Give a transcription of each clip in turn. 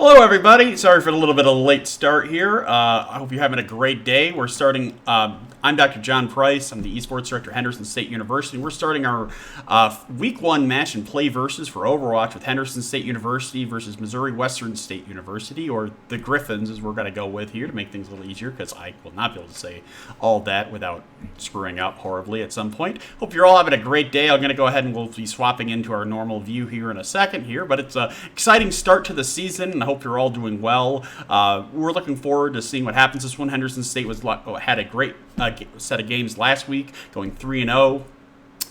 Hello, everybody. Sorry for a little bit of a late start here. I hope you're having a great day. We're starting. I'm Dr. John Price. I'm the esports director at Henderson State University. We're starting our week one match and play versus for Overwatch with Henderson State University versus Missouri Western State University, or the Griffins, as we're going to go with here to make things a little easier, because I will not be able to say all that without screwing up horribly at some point. Hope you're all having a great day. I'm going to go ahead and we'll be swapping into our normal view here in a second here, but it's an exciting start to the season, and I hope you're all doing well. We're looking forward to seeing what happens this one. Henderson State had a great set of games last week, going 3-0.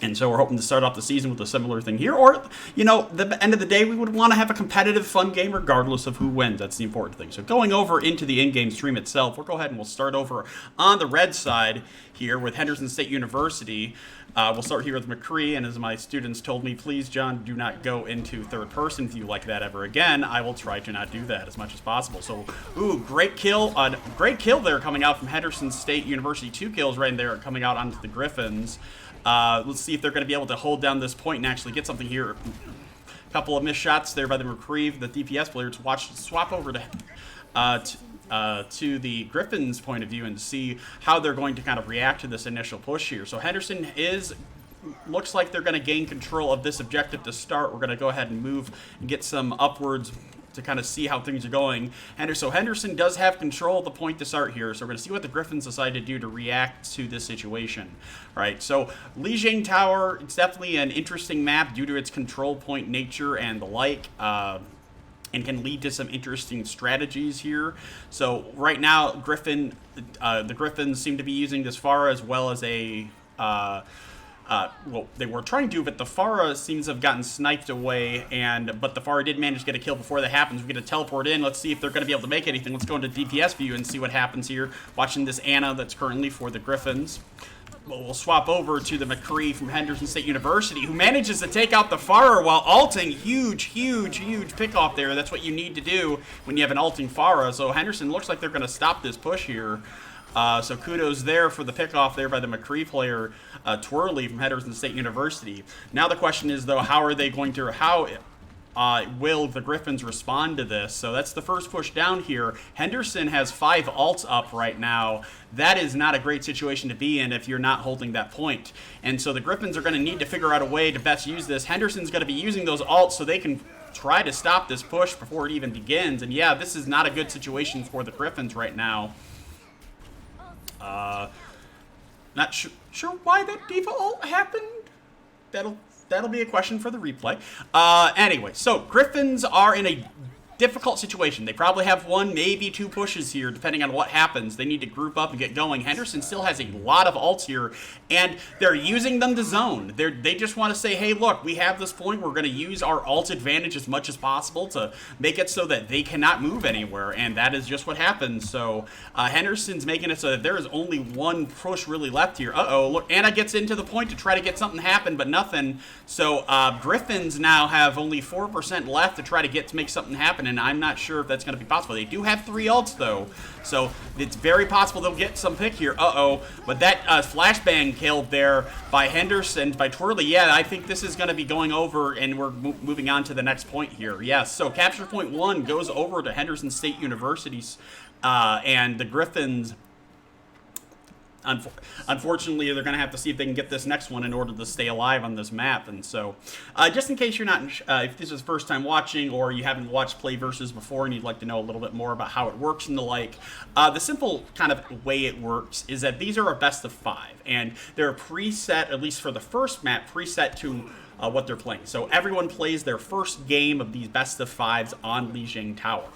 And so we're hoping to start off the season with a similar thing here. Or, you know, the end of the day, we would want to have a competitive, fun game regardless of who wins. That's the important thing. So going over into the in-game stream itself, we'll go ahead and we'll start over on the red side here with Henderson State University. We'll start here with McCree, and as my students told me, please, John, do not go into third person if you like that ever again. I will try to not do that as much as possible. So, great kill there coming out from Henderson State University. 2 kills right in there coming out onto the Griffins. Let's see if they're going to be able to hold down this point and actually get something here. A couple of missed shots there by the McCree, the DPS player, to swap over to the Griffins' point of view and see how they're going to kind of react to this initial push here. So Henderson looks like they're going to gain control of this objective to start. We're going to go ahead and move and get some upwards to kind of see how things are going. So Henderson does have control of the point to start here, so we're going to see what the Griffins decide to do to react to this situation. All right, so Lijiang Tower, it's definitely an interesting map due to its control point nature and the like, and can lead to some interesting strategies here. So right now, the Griffins seem to be using this Pharah as well as a... well, they were trying to, but the Pharah seems to have gotten sniped away, but the Pharah did manage to get a kill before that happens. We get a teleport in. Let's see if they're going to be able to make anything. Let's go into DPS view and see what happens here. Watching this Ana that's currently for the Griffins. We'll swap over to the McCree from Henderson State University, who manages to take out the Pharah while ulting. Huge pick off there. That's what you need to do when you have an ulting Pharah. So Henderson looks like they're going to stop this push here. So kudos there for the pickoff there by the McCree player, Twirly from Henderson State University. Now the question is, though, how will the Griffins respond to this? So that's the first push down here. Henderson has 5 ults up right now. That is not a great situation to be in if you're not holding that point. And so the Griffins are going to need to figure out a way to best use this. Henderson's going to be using those ults so they can try to stop this push before it even begins. And yeah, this is not a good situation for the Griffins right now. Not sure why that D.Va ult happened. That'll be a question for the replay. Anyway, so Griffins are in a difficult situation. They probably have 1, maybe 2 pushes here, depending on what happens. They need to group up and get going. Henderson still has a lot of ults here, and they're using them to zone. They just want to say, hey, look, we have this point. We're going to use our ult advantage as much as possible to make it so that they cannot move anywhere, and that is just what happens. So Henderson's making it so that there is only 1 push really left here. Look, Ana gets into the point to try to get something happen, but nothing. So Griffins now have only 4% left to try to make something happen, and I'm not sure if that's going to be possible. They do have 3 ults, though, so it's very possible they'll get some pick here. But that flashbang killed there by Henderson, by Twirly. Yeah, I think this is going to be going over, and we're moving on to the next point here. Yes, so capture point 1 goes over to Henderson State University's, and the Griffins... Unfortunately, they're going to have to see if they can get this next one in order to stay alive on this map. And so, just in case you're not, if this is first time watching or you haven't watched Play Versus before and you'd like to know a little bit more about how it works and the like, the simple kind of way it works is that these are a best of 5. And they're preset, at least for the first map, preset to what they're playing. So everyone plays their first game of these best of 5s on Lijiang Tower.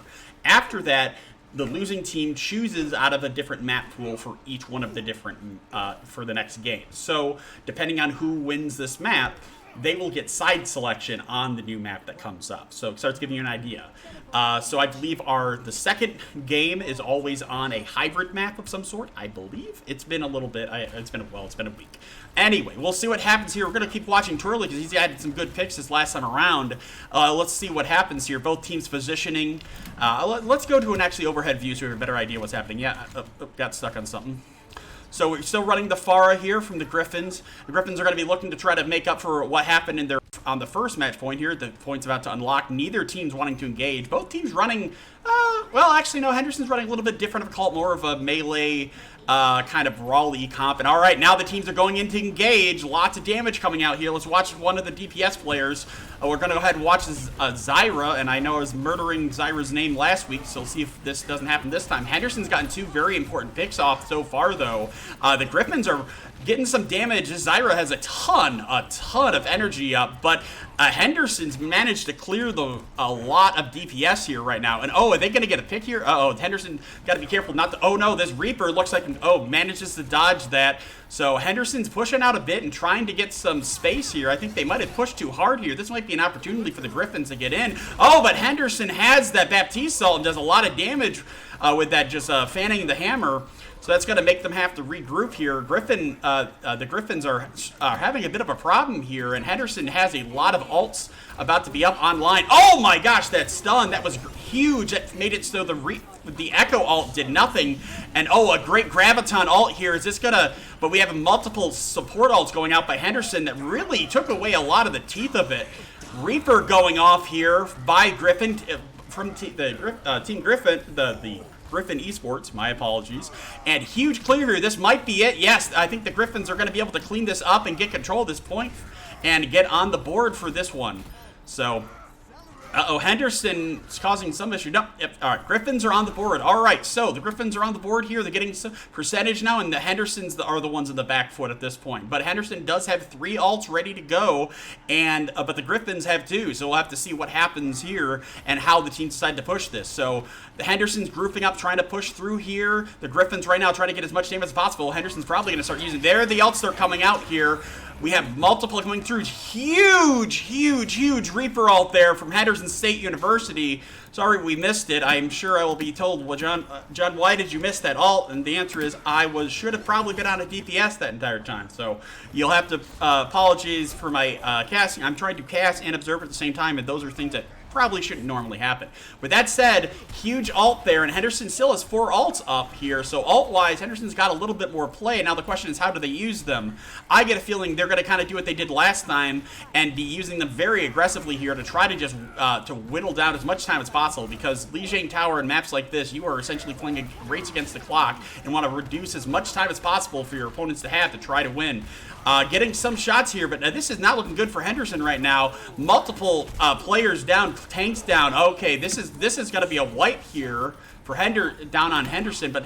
After that, the losing team chooses out of a different map pool for each one of the different, for the next game. So, depending on who wins this map, they will get side selection on the new map that comes up. So it starts giving you an idea. So I believe the second game is always on a hybrid map of some sort. I believe it's been a little bit. It's been a week. Anyway, we'll see what happens here. We're gonna keep watching Twirly because he's added some good picks this last time around. Let's see what happens here. Both teams positioning. Let's go to an actually overhead view so we have a better idea what's happening. Yeah, got stuck on something. So we're still running the Pharah here from the Griffins. The Griffins are going to be looking to try to make up for what happened in their on the first match point here. The point's about to unlock. Neither team's wanting to engage. Both teams running, well, actually, no, Henderson's running a little bit different. I've called more of a melee kind of brawly comp. And all right, now the teams are going in to engage. Lots of damage coming out here. Let's watch one of the DPS players. We're going to go ahead and watch Zyra, and I know I was murdering Zyra's name last week, so we'll see if this doesn't happen this time. Henderson's gotten 2 very important picks off so far, though. The Griffins are getting some damage. Zyra has a ton of energy up, but Henderson's managed to clear a lot of DPS here right now. And are they going to get a pick here? Henderson got to be careful not to. Oh no, this Reaper looks like manages to dodge that. So Henderson's pushing out a bit and trying to get some space here. I think they might have pushed too hard here. This might be an opportunity for the Griffins to get in. But Henderson has that Baptiste Salt and does a lot of damage with that, just fanning the hammer. So that's going to make them have to regroup here. The Griffins are having a bit of a problem here, and Henderson has a lot of ults about to be up online. Oh my gosh, that stun, that was huge. That made it so the Echo ult did nothing. And a great Graviton ult here. Is this gonna, but we have multiple support ults going out by Henderson that really took away a lot of the teeth of it. Reaper going off here by Griffin, from Team Griffin, the Griffin Esports, my apologies. And huge clear here. This might be it. Yes, I think the Griffins are going to be able to clean this up and get control of this point and get on the board for this one. So, Henderson's causing some issue. No, all right, Griffins are on the board. All right, so the Griffins are on the board here. They're getting some percentage now, and the Hendersons are the ones in the back foot at this point. But Henderson does have 3 ults ready to go, and but the Griffins have 2, so we'll have to see what happens here and how the teams decide to push this. So the Henderson's grouping up, trying to push through here. The Griffins right now trying to get as much damage as possible. Henderson's probably going to start using there. The ults start coming out here. We have multiple coming through. Huge Reaper ult there from Henderson State University. Sorry we missed it. I'm sure I will be told, well, John, why did you miss that ult? And the answer is should have probably been on a DPS that entire time. So you'll have to apologize for my casting. I'm trying to cast and observe at the same time, and those are things that probably shouldn't normally happen. With that said, huge ult there, and Henderson still has 4 ults up here, so ult-wise, Henderson's got a little bit more play. Now the question is, how do they use them? I get a feeling they're going to kind of do what they did last time and be using them very aggressively here to try to just to whittle down as much time as possible, because Lijiang Tower and maps like this, you are essentially playing a race against the clock and want to reduce as much time as possible for your opponents to have to try to win. Getting some shots here, but this is not looking good for Henderson right now. Multiple players down, tanks down. Okay, this is going to be a wipe here for down on Henderson, but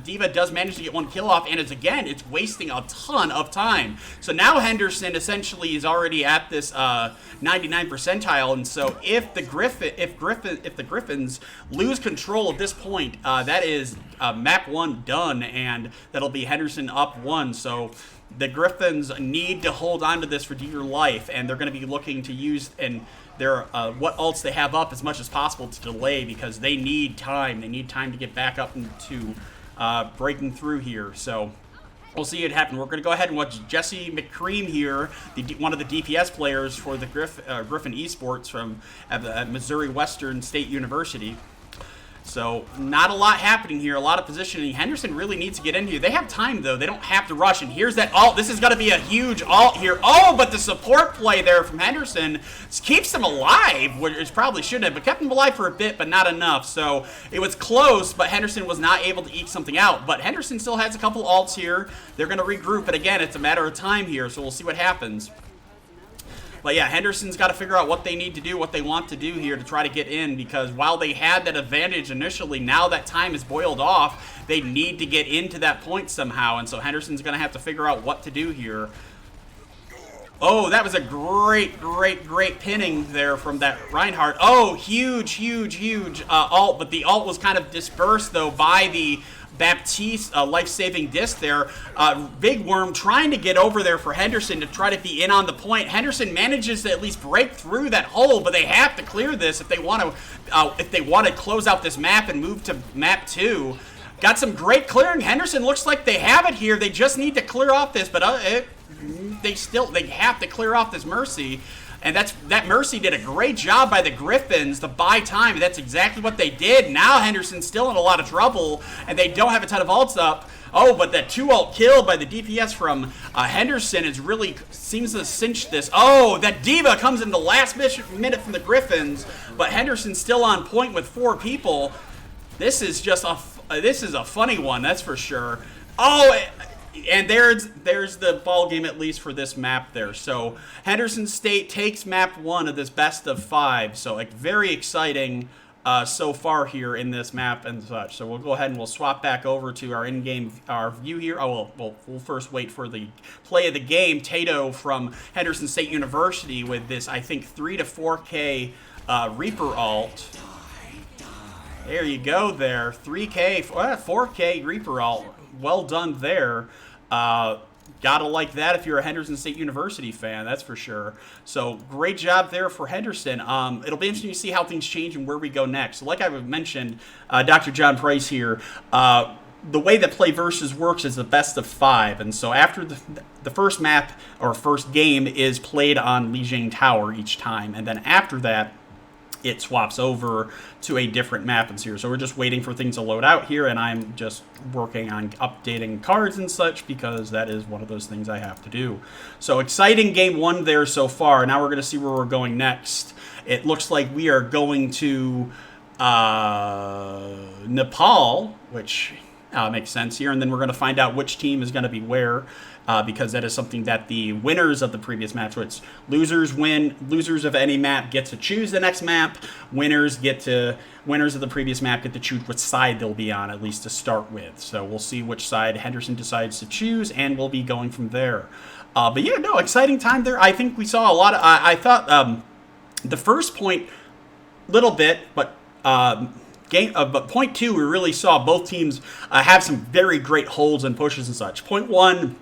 D.Va does manage to get 1 kill off, and it's wasting a ton of time. So now Henderson essentially is already at this 99 percentile, and so if the Griffins lose control at this point, that is map 1 done, and that'll be Henderson up 1. So the Griffins need to hold on to this for dear life, and they're going to be looking to use their what ults they have up as much as possible to delay, because they need time. They need time to get back up into breaking through here. So we'll see it happen. We're going to go ahead and watch Jesse McCream here, one of the DPS players for the Griffin Esports from at Missouri Western State University. So not a lot happening here, a lot of positioning. Henderson really needs to get in here. They have time, though. They don't have to rush. And here's that ult. This is going to be a huge ult here. But the support play there from Henderson keeps them alive, which probably shouldn't have, but kept them alive for a bit, but not enough. So it was close, but Henderson was not able to eke something out. But Henderson still has a couple ults here. They're going to regroup, but again, it's a matter of time here, so we'll see what happens. But yeah, Henderson's got to figure out what they need to do, what they want to do here to try to get in, because while they had that advantage initially, now that time is boiled off, they need to get into that point somehow, and so Henderson's going to have to figure out what to do here. That was a great pinning there from that Reinhardt. Huge ult, but the ult was kind of dispersed, though, by the Baptiste life-saving disc there. Big Worm trying to get over there for Henderson to try to be in on the point. Henderson manages to at least break through that hole, but they have to clear this if they want to close out this map and move to map 2. Got some great clearing. Henderson looks like they have it here. They just need to clear off this, but they have to clear off this Mercy. And that Mercy did a great job by the Griffins to buy time. That's exactly what they did. Now Henderson's still in a lot of trouble, and they don't have a ton of ults up. Oh, but that 2-ult kill by the DPS from Henderson is really seems to cinch this. Oh, that Diva comes in the last minute from the Griffins, but Henderson's still on point with 4 people. This is just this is a funny one, that's for sure. Oh, and there's the ball game at least for this map there. So Henderson State takes map 1 of this best of 5. So like very exciting so far here in this map and such. So we'll go ahead and we'll swap back over to our in-game view here. Oh, we'll first wait for the play of the game. Tato from Henderson State University with this, I think, 3 to 4K Reaper ult. There you go there. 3K, 4K Reaper ult. Well done there. Gotta like that if you're a Henderson State University fan, that's for sure. So great job there for Henderson. It'll be interesting to see how things change and where we go next. So like I mentioned, Dr. John Price here, the way that Play Versus works is the best of 5. And so after the first map or first game is played on Lijiang Tower each time. And then after that, it swaps over to a different map and series. So we're just waiting for things to load out here, and I'm just working on updating cards and such because that is one of those things I have to do. So exciting game 1 there so far. Now we're going to see where we're going next. It looks like we are going to Nepal, which makes sense here, and then we're going to find out which team is going to be where. Because that is something that the winners of the previous match, which losers of any map get to choose the next map. Winners of the previous map get to choose which side they'll be on, at least to start with. So we'll see which side Henderson decides to choose, and we'll be going from there. But yeah, no, exciting time there. I think we saw a lot of, I thought the first point, little bit, but but point 2, we really saw both teams have some very great holds and pushes and such. Point 1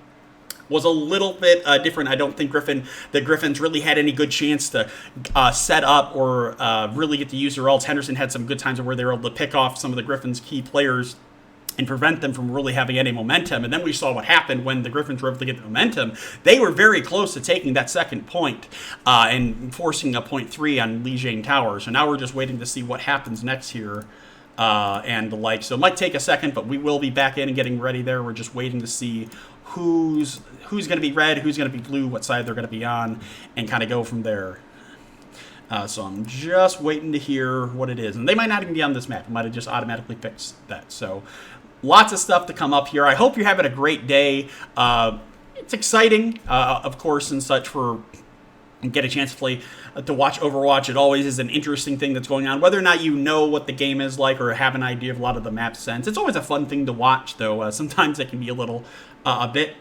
was a little bit different. I don't think the Griffins really had any good chance to set up or really get to use their ults. Henderson had some good times where they were able to pick off some of the Griffins' key players and prevent them from really having any momentum. And then we saw what happened when the Griffins were able to get the momentum. They were very close to taking that second point and forcing a point 3 on Lijiang Tower. So now we're just waiting to see what happens next here. And the like. So it might take a second, but we will be back in and getting ready there. We're just waiting to see who's going to be red, who's going to be blue, what side they're going to be on, and kind of go from there. So I'm just waiting to hear what it is. And they might not even be on this map. It might have just automatically fixed that. So lots of stuff to come up here. I hope you're having a great day. It's exciting, of course, and such for get a chance to play, to watch Overwatch. It always is an interesting thing that's going on. Whether or not you know what the game is like or have an idea of a lot of the map sense, it's always a fun thing to watch, though. Sometimes it can be a little, a bit.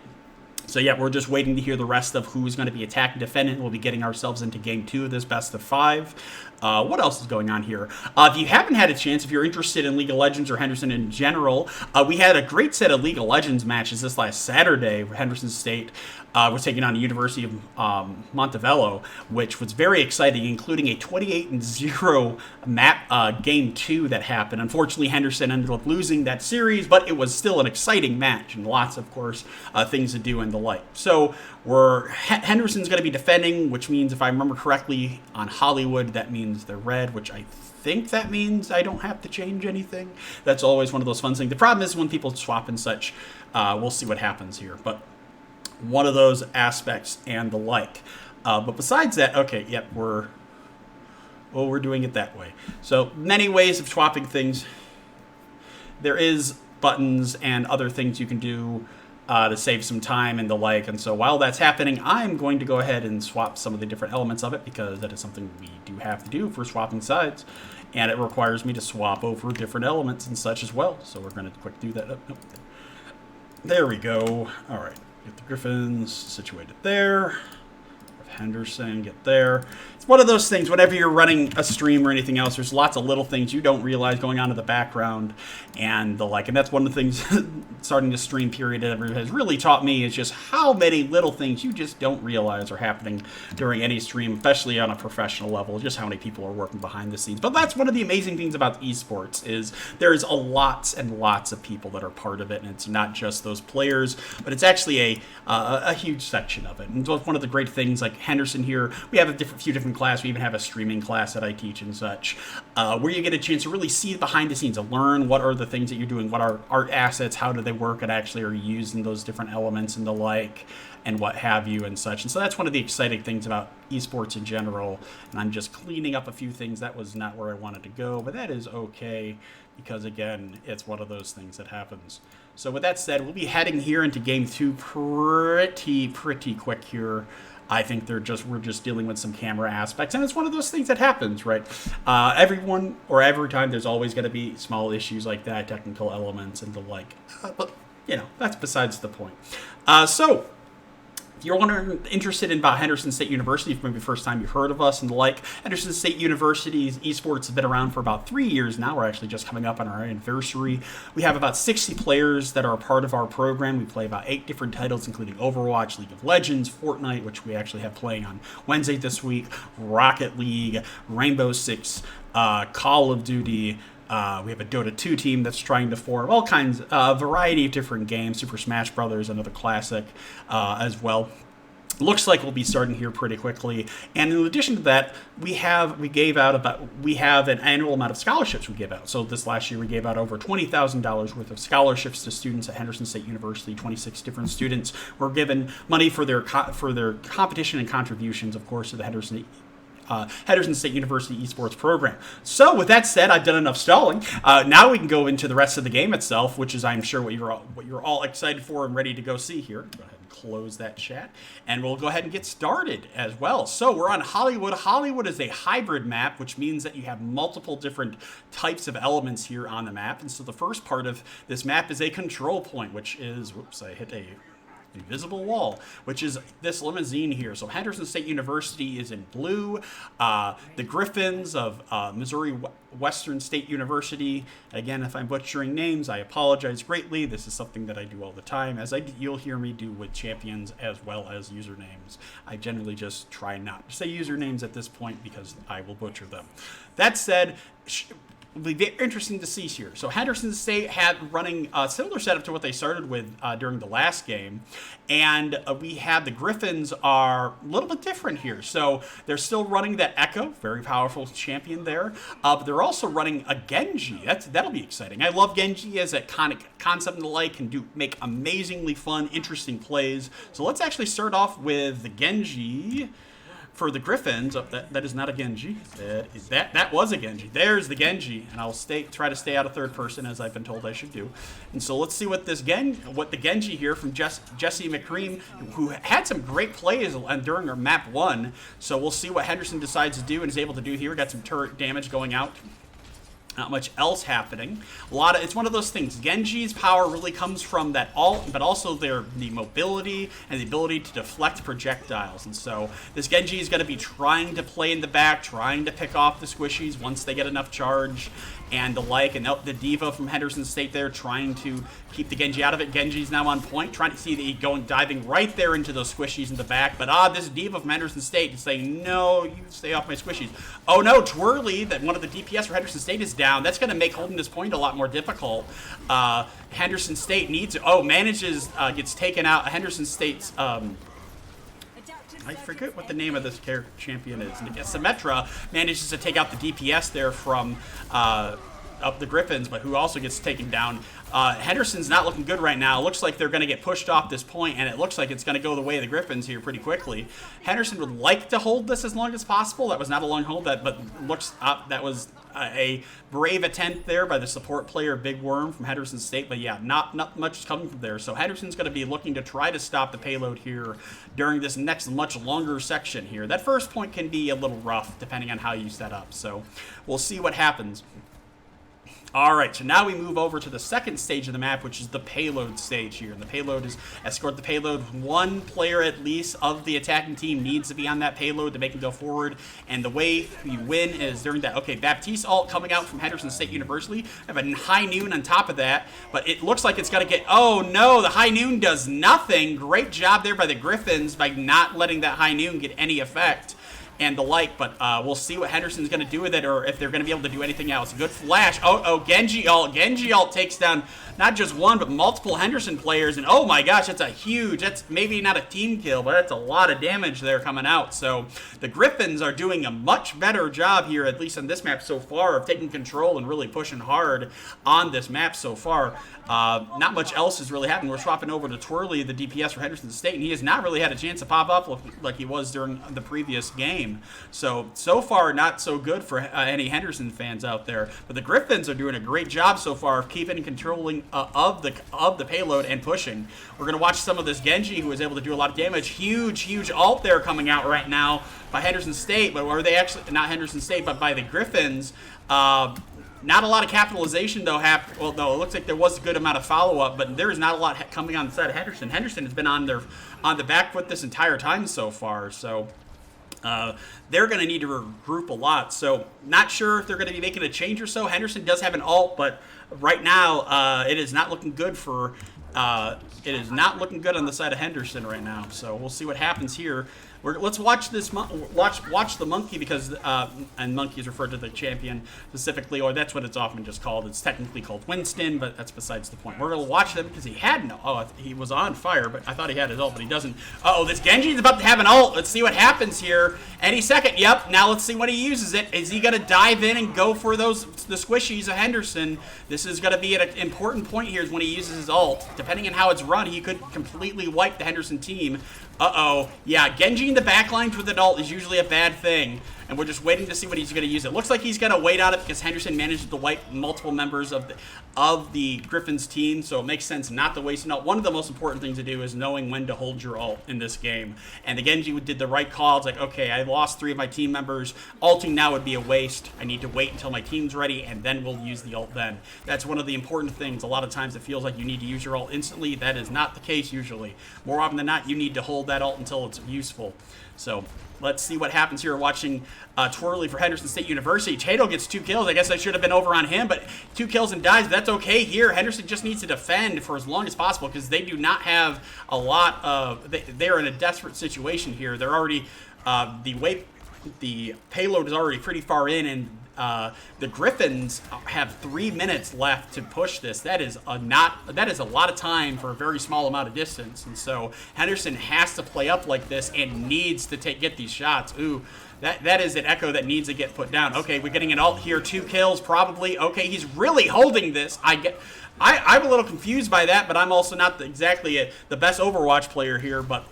So yeah, we're just waiting to hear the rest of who's going to be attacking defendant. We'll be getting ourselves into game 2 of this best of 5. What else is going on here? If you haven't had a chance, if you're interested in League of Legends or Henderson in general, we had a great set of League of Legends matches this last Saturday. Henderson State was taking on the University of Montevello, which was very exciting, including a 28-0 map game 2 that happened. Unfortunately, Henderson ended up losing that series, but it was still an exciting match and lots, of course, things to do and the like. So Henderson's going to be defending, which means, if I remember correctly, on Hollywood, that means they're red, which I think that means I don't have to change anything. That's always one of those fun things. The problem is when people swap and such, we'll see what happens here. But one of those aspects and the like. But besides that, okay, yep, we're doing it that way. So many ways of swapping things. There is buttons and other things you can do to save some time and the like. And so while that's happening, I'm going to go ahead and swap some of the different elements of it, because that is something we do have to do for swapping sides. And it requires me to swap over different elements and such as well. So we're going to quick do that. Oh, there we go. All right. Get the Griffins situated there. Henderson, get there. It's one of those things, whenever you're running a stream or anything else, there's lots of little things you don't realize going on in the background and the like. And that's one of the things starting the stream period has really taught me, is just how many little things you just don't realize are happening during any stream, especially on a professional level, just how many people are working behind the scenes. But that's one of the amazing things about esports, is there's lots and lots of people that are part of it, and it's not just those players, but it's actually a huge section of it. And one of the great things, like Henderson here, we have a few different classes. We even have a streaming class that I teach and such, where you get a chance to really see behind the scenes, to learn what are the things that you're doing, what are art assets, how do they work, and actually are used in those different elements and the like, and what have you and such. And so that's one of the exciting things about esports in general. And I'm just cleaning up a few things. That was not where I wanted to go, but that is okay, because again, it's one of those things that happens. So with that said, we'll be heading here into game 2 pretty quick here. I think we're just dealing with some camera aspects, and it's one of those things that happens, right? Every time there's always going to be small issues like that, technical elements and the like. But that's besides the point. So if you're interested in about Henderson State University, if maybe the first time you heard of us and the like, Henderson State University's esports has been around for about 3 years now. We're actually just coming up on our anniversary. We have about 60 players that are a part of our program. We play about 8 different titles, including Overwatch, League of Legends, Fortnite, which we actually have playing on Wednesday this week, Rocket League, Rainbow Six, Call of Duty. We have a Dota 2 team that's trying to form all kinds, a variety of different games. Super Smash Brothers, another classic, as well. Looks like we'll be starting here pretty quickly. And in addition to that, we have an annual amount of scholarships we give out. So this last year we gave out over $20,000 worth of scholarships to students at Henderson State University. 26 different students were given money for their competition and contributions, of course, to the Henderson State University esports program. So with that said, I've done enough stalling. Now we can go into the rest of the game itself, which is, I'm sure, what you're all excited for and ready to go see here. Go ahead and close that chat, and we'll go ahead and get started as well. So we're on Hollywood. Hollywood is a hybrid map, which means that you have multiple different types of elements here on the map. And so the first part of this map is a control point, which is, whoops, I hit a invisible wall, which is this limousine here. So Henderson State University is in blue. The Griffins of Missouri Western State University. Again, if I'm butchering names, I apologize greatly. This is something that I do all the time, as you'll hear me do with champions as well as usernames. I generally just try not to say usernames at this point because I will butcher them. That said, it'll be very interesting to see here. So Henderson State had running a similar setup to what they started with during the last game. And we have the Griffins are a little bit different here. So they're still running that Echo, very powerful champion there. But they're also running a Genji. That'll be exciting. I love Genji as a concept and the like, can make amazingly fun, interesting plays. So let's actually start off with the Genji. For the Griffins, that is not a Genji. That was a Genji. There's the Genji, and I'll try to stay out of third person as I've been told I should do. And so let's see what the Genji here from Jesse McCream, who had some great plays during our map 1. So we'll see what Henderson decides to do and is able to do here. Got some turret damage going out. Not much else happening. It's one of those things. Genji's power really comes from that but also the mobility and the ability to deflect projectiles. And so this Genji is going to be trying to play in the back, trying to pick off the squishies once they get enough charge and the like. And the Diva from Henderson State there trying to keep the Genji out of it. Genji's now on point, trying to see that diving right there into those squishies in the back. But this Diva from Henderson State is saying, no, you stay off my squishies. Oh no, Twirly, that one of the DPS for Henderson State is down. That's going to make holding this point a lot more difficult. Henderson State gets taken out. Henderson State's, I forget what the name of this champion is. Symmetra manages to take out the DPS there from of the Griffins, but who also gets taken down. Henderson's not looking good right now. It looks like they're going to get pushed off this point, and it looks like it's going to go the way of the Griffins here pretty quickly. Henderson would like to hold this as long as possible. That was not a long hold, that was a brave attempt there by the support player Big Worm from Henderson State, but yeah, not much is coming from there. So Henderson's going to be looking to try to stop the payload here during this next much longer section here. That first point can be a little rough depending on how you set up, so we'll see what happens. All right, so now we move over to the second stage of the map, which is the payload stage here. And the payload is Escort the Payload. One player at least of the attacking team needs to be on that payload to make him go forward. And the way you win is during that. Okay, Baptiste ult coming out from Henderson State University. I have a high noon on top of that, but it looks like it's going to get... Oh, no, the high noon does nothing. Great job there by the Griffins by not letting that high noon get any effect. and the like, but we'll see what Henderson's going to do with it, or if they're going to be able to do anything else. Good flash. Oh, Genji ult. Genji ult takes down not just one, but multiple Henderson players, and oh my gosh, that's maybe not a team kill, but that's a lot of damage there coming out. So the Griffins are doing a much better job here, at least on this map so far, of taking control and really pushing hard on this map so far. Not much else has really happened. We're swapping over to Twirly, the DPS for Henderson State, and he has not really had a chance to pop up like he was during the previous game. So far, not so good for any Henderson fans out there. But the Griffins are doing a great job so far of keeping and controlling of the payload and pushing. We're going to watch some of this Genji, who is able to do a lot of damage. Huge ult there coming out right now by Henderson State, but are they actually not Henderson State, but by the Griffins? Not a lot of capitalization, though. Well, no, it looks like there was a good amount of follow-up, but there is not a lot coming on the side of Henderson. Henderson has been on the back foot this entire time so far, so they're going to need to regroup a lot. So not sure if they're going to be making a change or so. Henderson does have an ult, but right now it is not looking good for. It is not looking good on the side of Henderson right now. So we'll see what happens here. Let's watch this. Watch the monkey, because and monkey is referred to the champion specifically, or that's what it's often just called. It's technically called Winston, but that's besides the point. We're gonna watch them because he had no. Oh, he was on fire, but I thought he had his ult, but he doesn't. This Genji is about to have an ult. Let's see what happens here. Any second. Yep. Now let's see when he uses it. Is he gonna dive in and go for the squishies of Henderson? This is gonna be an important point here. Is when he uses his ult. Depending on how it's run, he could completely wipe the Henderson team. Yeah, Genji in the backlines with an ult is usually a bad thing, and we're just waiting to see what he's going to use. It looks like he's going to wait on it because Henderson managed to wipe multiple members of the Griffins team, so it makes sense not to waste an ult. One of the most important things to do is knowing when to hold your ult in this game, and the Genji did the right call. It's like, okay, I lost 3 of my team members. Ulting now would be a waste. I need to wait until my team's ready, and then we'll use the ult then. That's one of the important things. A lot of times it feels like you need to use your ult instantly. That is not the case usually. More often than not, you need to hold that ult until it's useful. So let's see what happens here. We're watching Twirly for Henderson State University. Tato gets 2 kills. I guess I should have been over on him, but 2 kills and dies. But that's okay here. Henderson just needs to defend for as long as possible because they do not have a lot of. They're in a desperate situation here. They're already the payload is already pretty far in, and the Griffins have 3 minutes left to push this. That is a lot of time for a very small amount of distance, and so Henderson has to play up like this and needs to get these shots. Ooh, that is an Echo that needs to get put down. Okay, we're getting an ult here, 2 kills probably. Okay, he's really holding this. I'm a little confused by that, but I'm also not exactly the best Overwatch player here, but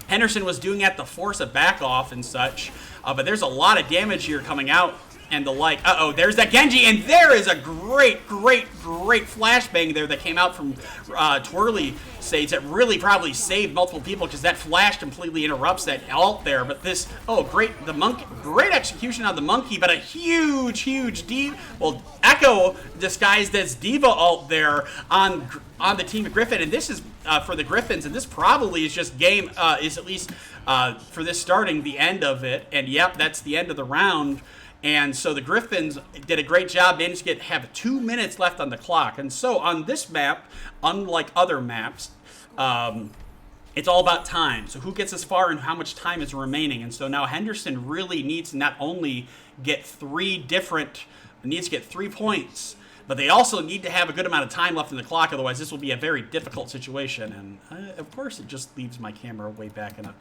Henderson was doing that to force a back off and such, but there's a lot of damage here coming out and the like. There's that Genji, and there is a great flashbang there that came out from Twirly Sage that really probably saved multiple people because that flash completely interrupts that ult there. But this, great execution on the monkey, but a huge Echo disguised as Diva ult there on the team of Griffin, and this is for the Griffins, and this probably is just is at least for this starting the end of it, and yep, that's the end of the round. And so the Griffins did a great job, managed to have 2 minutes left on the clock. And so on this map, unlike other maps, it's all about time. So who gets as far and how much time is remaining. And so now Henderson really needs to not only get 3 points, but they also need to have a good amount of time left in the clock, otherwise this will be a very difficult situation. And of course, it just leaves my camera way back in a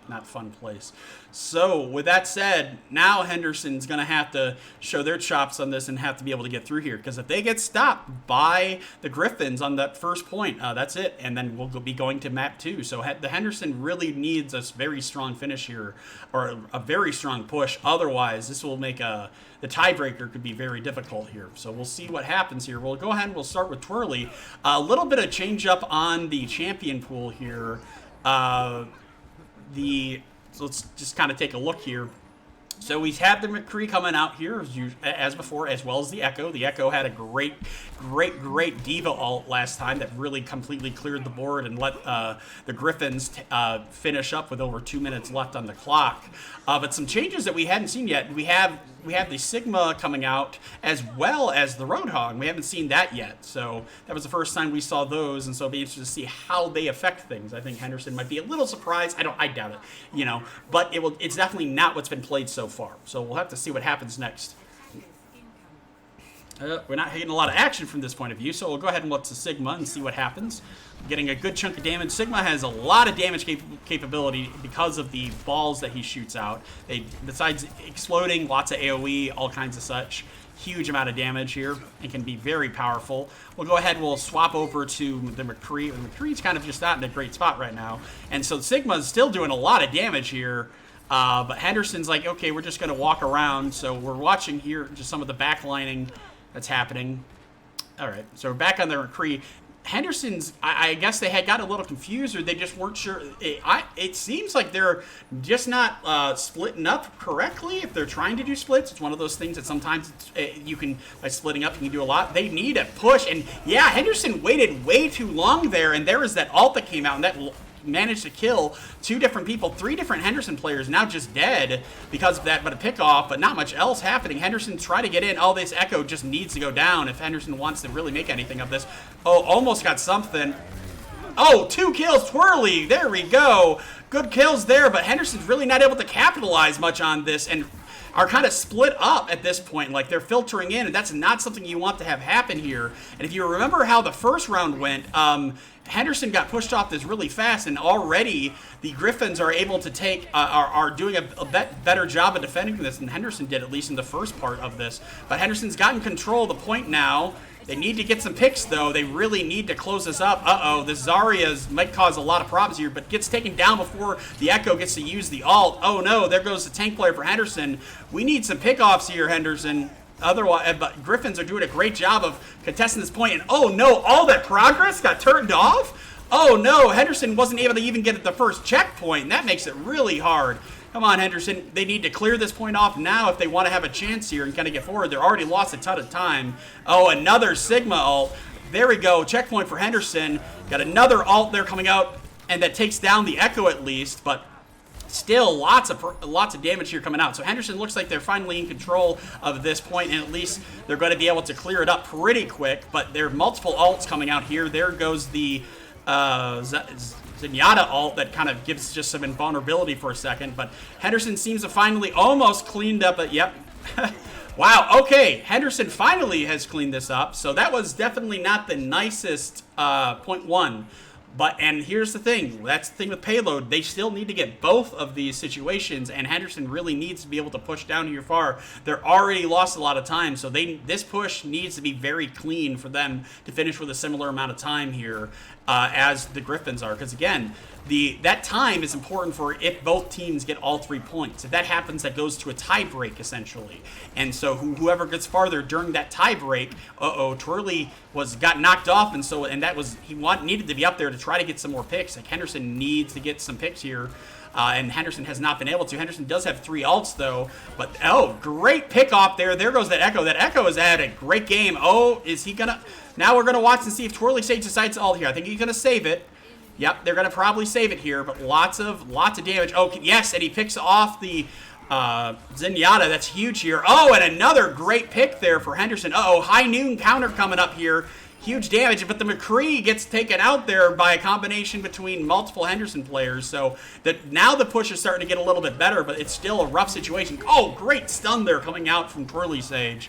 not fun place. So with that said, now Henderson's going to have to show their chops on this and have to be able to get through here, because if they get stopped by the Griffins on that first point, that's it, and then we'll be going to map 2. So the Henderson really needs a very strong finish here, or a very strong push. Otherwise, this will make the tiebreaker could be very difficult here. So we'll see what happens here. We'll go ahead and we'll start with Twirly. A little bit of change up on the champion pool here. So let's just kind of take a look here. So we have the McCree coming out here as before, as well as the Echo. The Echo had a great Diva ult last time that really completely cleared the board and let the Griffins finish up with over 2 minutes left on the clock. But some changes that we hadn't seen yet. We have the Sigma coming out as well as the Roadhog. We haven't seen that yet, so that was the first time we saw those, and so it'll be interesting to see how they affect things. I think Henderson might be a little surprised. I doubt it, but it's definitely not what's been played so far. So we'll have to see what happens next. We're not getting a lot of action from this point of view, so we'll go ahead and look to Sigma and see what happens. Getting a good chunk of damage. Sigma has a lot of damage capability because of the balls that he shoots out. Besides exploding, lots of AoE, all kinds of such. Huge amount of damage here and can be very powerful. We'll go ahead, we'll swap over to the McCree. The McCree's kind of just not in a great spot right now. And so Sigma's still doing a lot of damage here. But Henderson's like, okay, we're just going to walk around. So we're watching here just some of the backlining that's happening. All right, so we're back on the McCree. Henderson's, I guess they had got a little confused, or they just weren't sure. It seems like they're just not splitting up correctly. If they're trying to do splits, it's one of those things that sometimes you can, by splitting up, you can do a lot. They need a push, and yeah, Henderson waited way too long there, and there was that ult that came out, and that managed to kill 2 different people. 3 different Henderson players now just dead because of that, but a pick off, but not much else happening. Henderson tried to get in. Oh, this Echo just needs to go down if Henderson wants to really make anything of this. Oh, almost got something. Oh, 2 kills, Twirly. There we go. Good kills there, but Henderson's really not able to capitalize much on this and are kind of split up at this point. Like, they're filtering in, and that's not something you want to have happen here. And if you remember how the first round went, Henderson got pushed off this really fast, and already the Griffins are able to take, are doing a better job of defending this than Henderson did, at least in the first part of this. But Henderson's gotten control of the point now. They need to get some picks, though. They really need to close this up. Uh-oh, the Zarya's might cause a lot of problems here, but gets taken down before the Echo gets to use the ult. Oh, no, there goes the tank player for Henderson. We need some pickoffs here, Henderson. Otherwise, but Griffins are doing a great job of contesting this point, and oh, no, all that progress got turned off? Oh, no, Henderson wasn't able to even get at the first checkpoint, and that makes it really hard. Come on, Henderson. They need to clear this point off now if they want to have a chance here and kind of get forward. They're already lost a ton of time. Oh, another Sigma ult. There we go. Checkpoint for Henderson. Got another ult there coming out, and that takes down the Echo at least, but still lots of damage here coming out. So Henderson looks like they're finally in control of this point, and at least they're going to be able to clear it up pretty quick. But there are multiple ults coming out here. There goes the Zenyatta ult that kind of gives just some invulnerability for a second, but Henderson seems to finally almost cleaned up it. Yep. Wow, okay, Henderson finally has cleaned this up, so that was definitely not the nicest point 1. And here's the thing, that's the thing with Payload, they still need to get both of these situations, and Henderson really needs to be able to push down here far. They're already lost a lot of time, so this push needs to be very clean for them to finish with a similar amount of time here as the Griffins are, because again, that time is important for if both teams get all 3 points. If that happens, that goes to a tie break, essentially. And so whoever gets farther during that tie break, Twirly got knocked off, and that was, he needed to be up there to try to get some more picks. Like, Henderson needs to get some picks here. And Henderson has not been able to. Henderson does have 3 ults, though. But, great pick off there. There goes that Echo. That Echo has had a great game. Oh, is he going to... Now we're going to watch and see if Twirly Sage decides to ult here. I think he's going to save it. Yep, they're going to probably save it here, but lots of damage. Oh, yes, and he picks off the Zenyatta. That's huge here. Oh, and another great pick there for Henderson. Uh-oh, High Noon counter coming up here. Huge damage, but the McCree gets taken out there by a combination between multiple Henderson players. So now the push is starting to get a little bit better, but it's still a rough situation. Oh, great stun there coming out from Twirly Sage.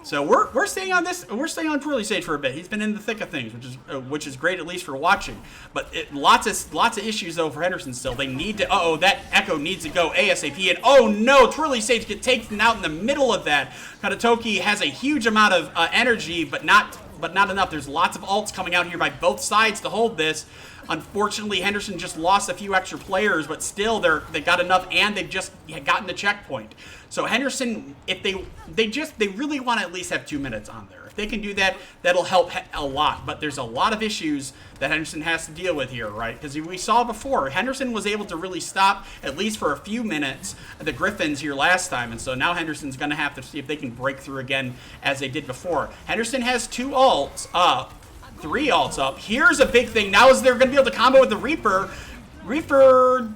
So we're staying on this. We're staying on Twirly Sage for a bit. He's been in the thick of things, which is great, at least for watching. But lots of issues though for Henderson still. They need to. That Echo needs to go ASAP. And oh no, Twirly Sage gets taken out in the middle of that. Kadatoki has a huge amount of energy, but not but not enough. There's lots of ults coming out here by both sides to hold this. Unfortunately, Henderson just lost a few extra players, but still they got enough, and they've just gotten the checkpoint. So Henderson, if they really want to at least have 2 minutes on there. If they can do that, that'll help a lot. But there's a lot of issues that Henderson has to deal with here, right? Because we saw before, Henderson was able to really stop, at least for a few minutes, the Griffins here last time. And so now Henderson's going to have to see if they can break through again as they did before. Henderson has 2 ults up. 3 ults up. Here's a big thing. Now is they're going to be able to combo with the Reaper. Reaper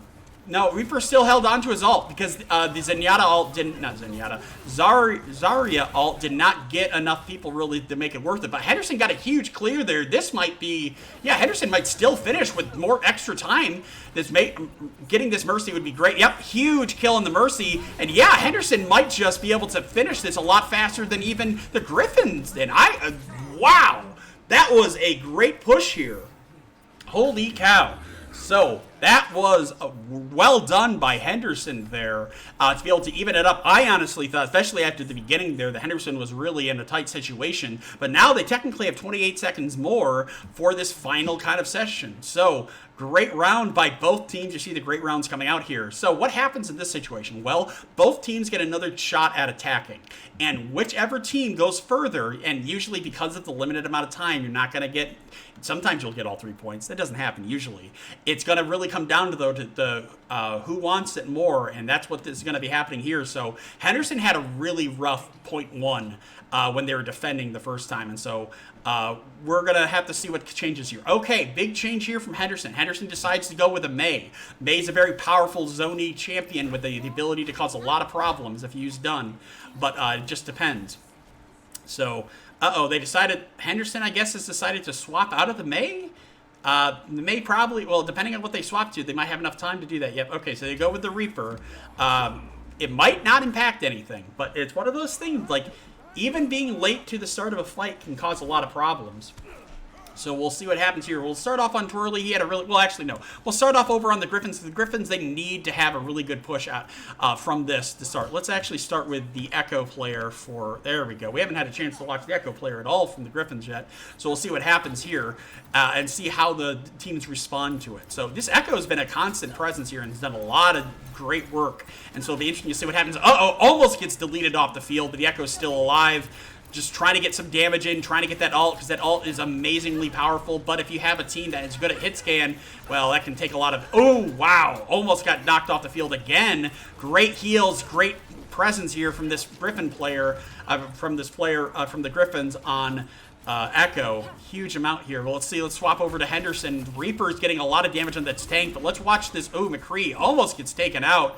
still held on to his ult because the Zenyatta ult didn't, not Zenyatta, Zarya ult did not get enough people really to make it worth it. But Henderson got a huge clear there. This might be, yeah, Henderson might still finish with more extra time. Getting this Mercy would be great. Yep, huge kill in the Mercy. And yeah, Henderson might just be able to finish this a lot faster than even the Griffins did. Wow. That was a great push here. Holy cow. So that was well done by Henderson there to be able to even it up. I honestly thought, especially after the beginning there, that Henderson was really in a tight situation. But now they technically have 28 seconds more for this final kind of session. So great round by both teams. You see the great rounds coming out here. So what happens in this situation? Well, both teams get another shot at attacking. And whichever team goes further, and usually because of the limited amount of time, you're not going to get, sometimes you'll get all 3 points. That doesn't happen usually. It's going to really come down to, though, to the who wants it more, and that's what is going to be happening here. So Henderson had a really rough .1 when they were defending the first time, and so we're going to have to see what changes here. Okay, big change here from Henderson. Henderson decides to go with a Mei. Mei's a very powerful Zony champion with the ability to cause a lot of problems if used done, but it just depends. So, they decided, Henderson, I guess, has decided to swap out of the Mei. The Mei probably, well, depending on what they swap to, they might have enough time to do that. Yep, okay, so they go with the Reaper. It might not impact anything, but it's one of those things, like, even being late to the start of a fight can cause a lot of problems. So we'll see what happens here. We'll start off on Twirly. He had a really, well, actually, no. We'll start off over on the Griffins. The Griffins, they need to have a really good push out from this to start. Let's actually start with the Echo player for, there we go. We haven't had a chance to watch the Echo player at all from the Griffins yet. So we'll see what happens here and see how the teams respond to it. So this Echo has been a constant presence here and has done a lot of great work. And so it'll be interesting to see what happens. Almost gets deleted off the field, but the Echo's still alive. Just trying to get some damage in, trying to get that ult, because that ult is amazingly powerful. But if you have a team that is good at hit scan, well, that can take a lot of... Oh, wow. Almost got knocked off the field again. Great heals, great presence here from this Griffin player, from the Griffins on Echo. Huge amount here. Well, let's see. Let's swap over to Henderson. Reaper's getting a lot of damage on that tank, but let's watch this. Oh, McCree almost gets taken out.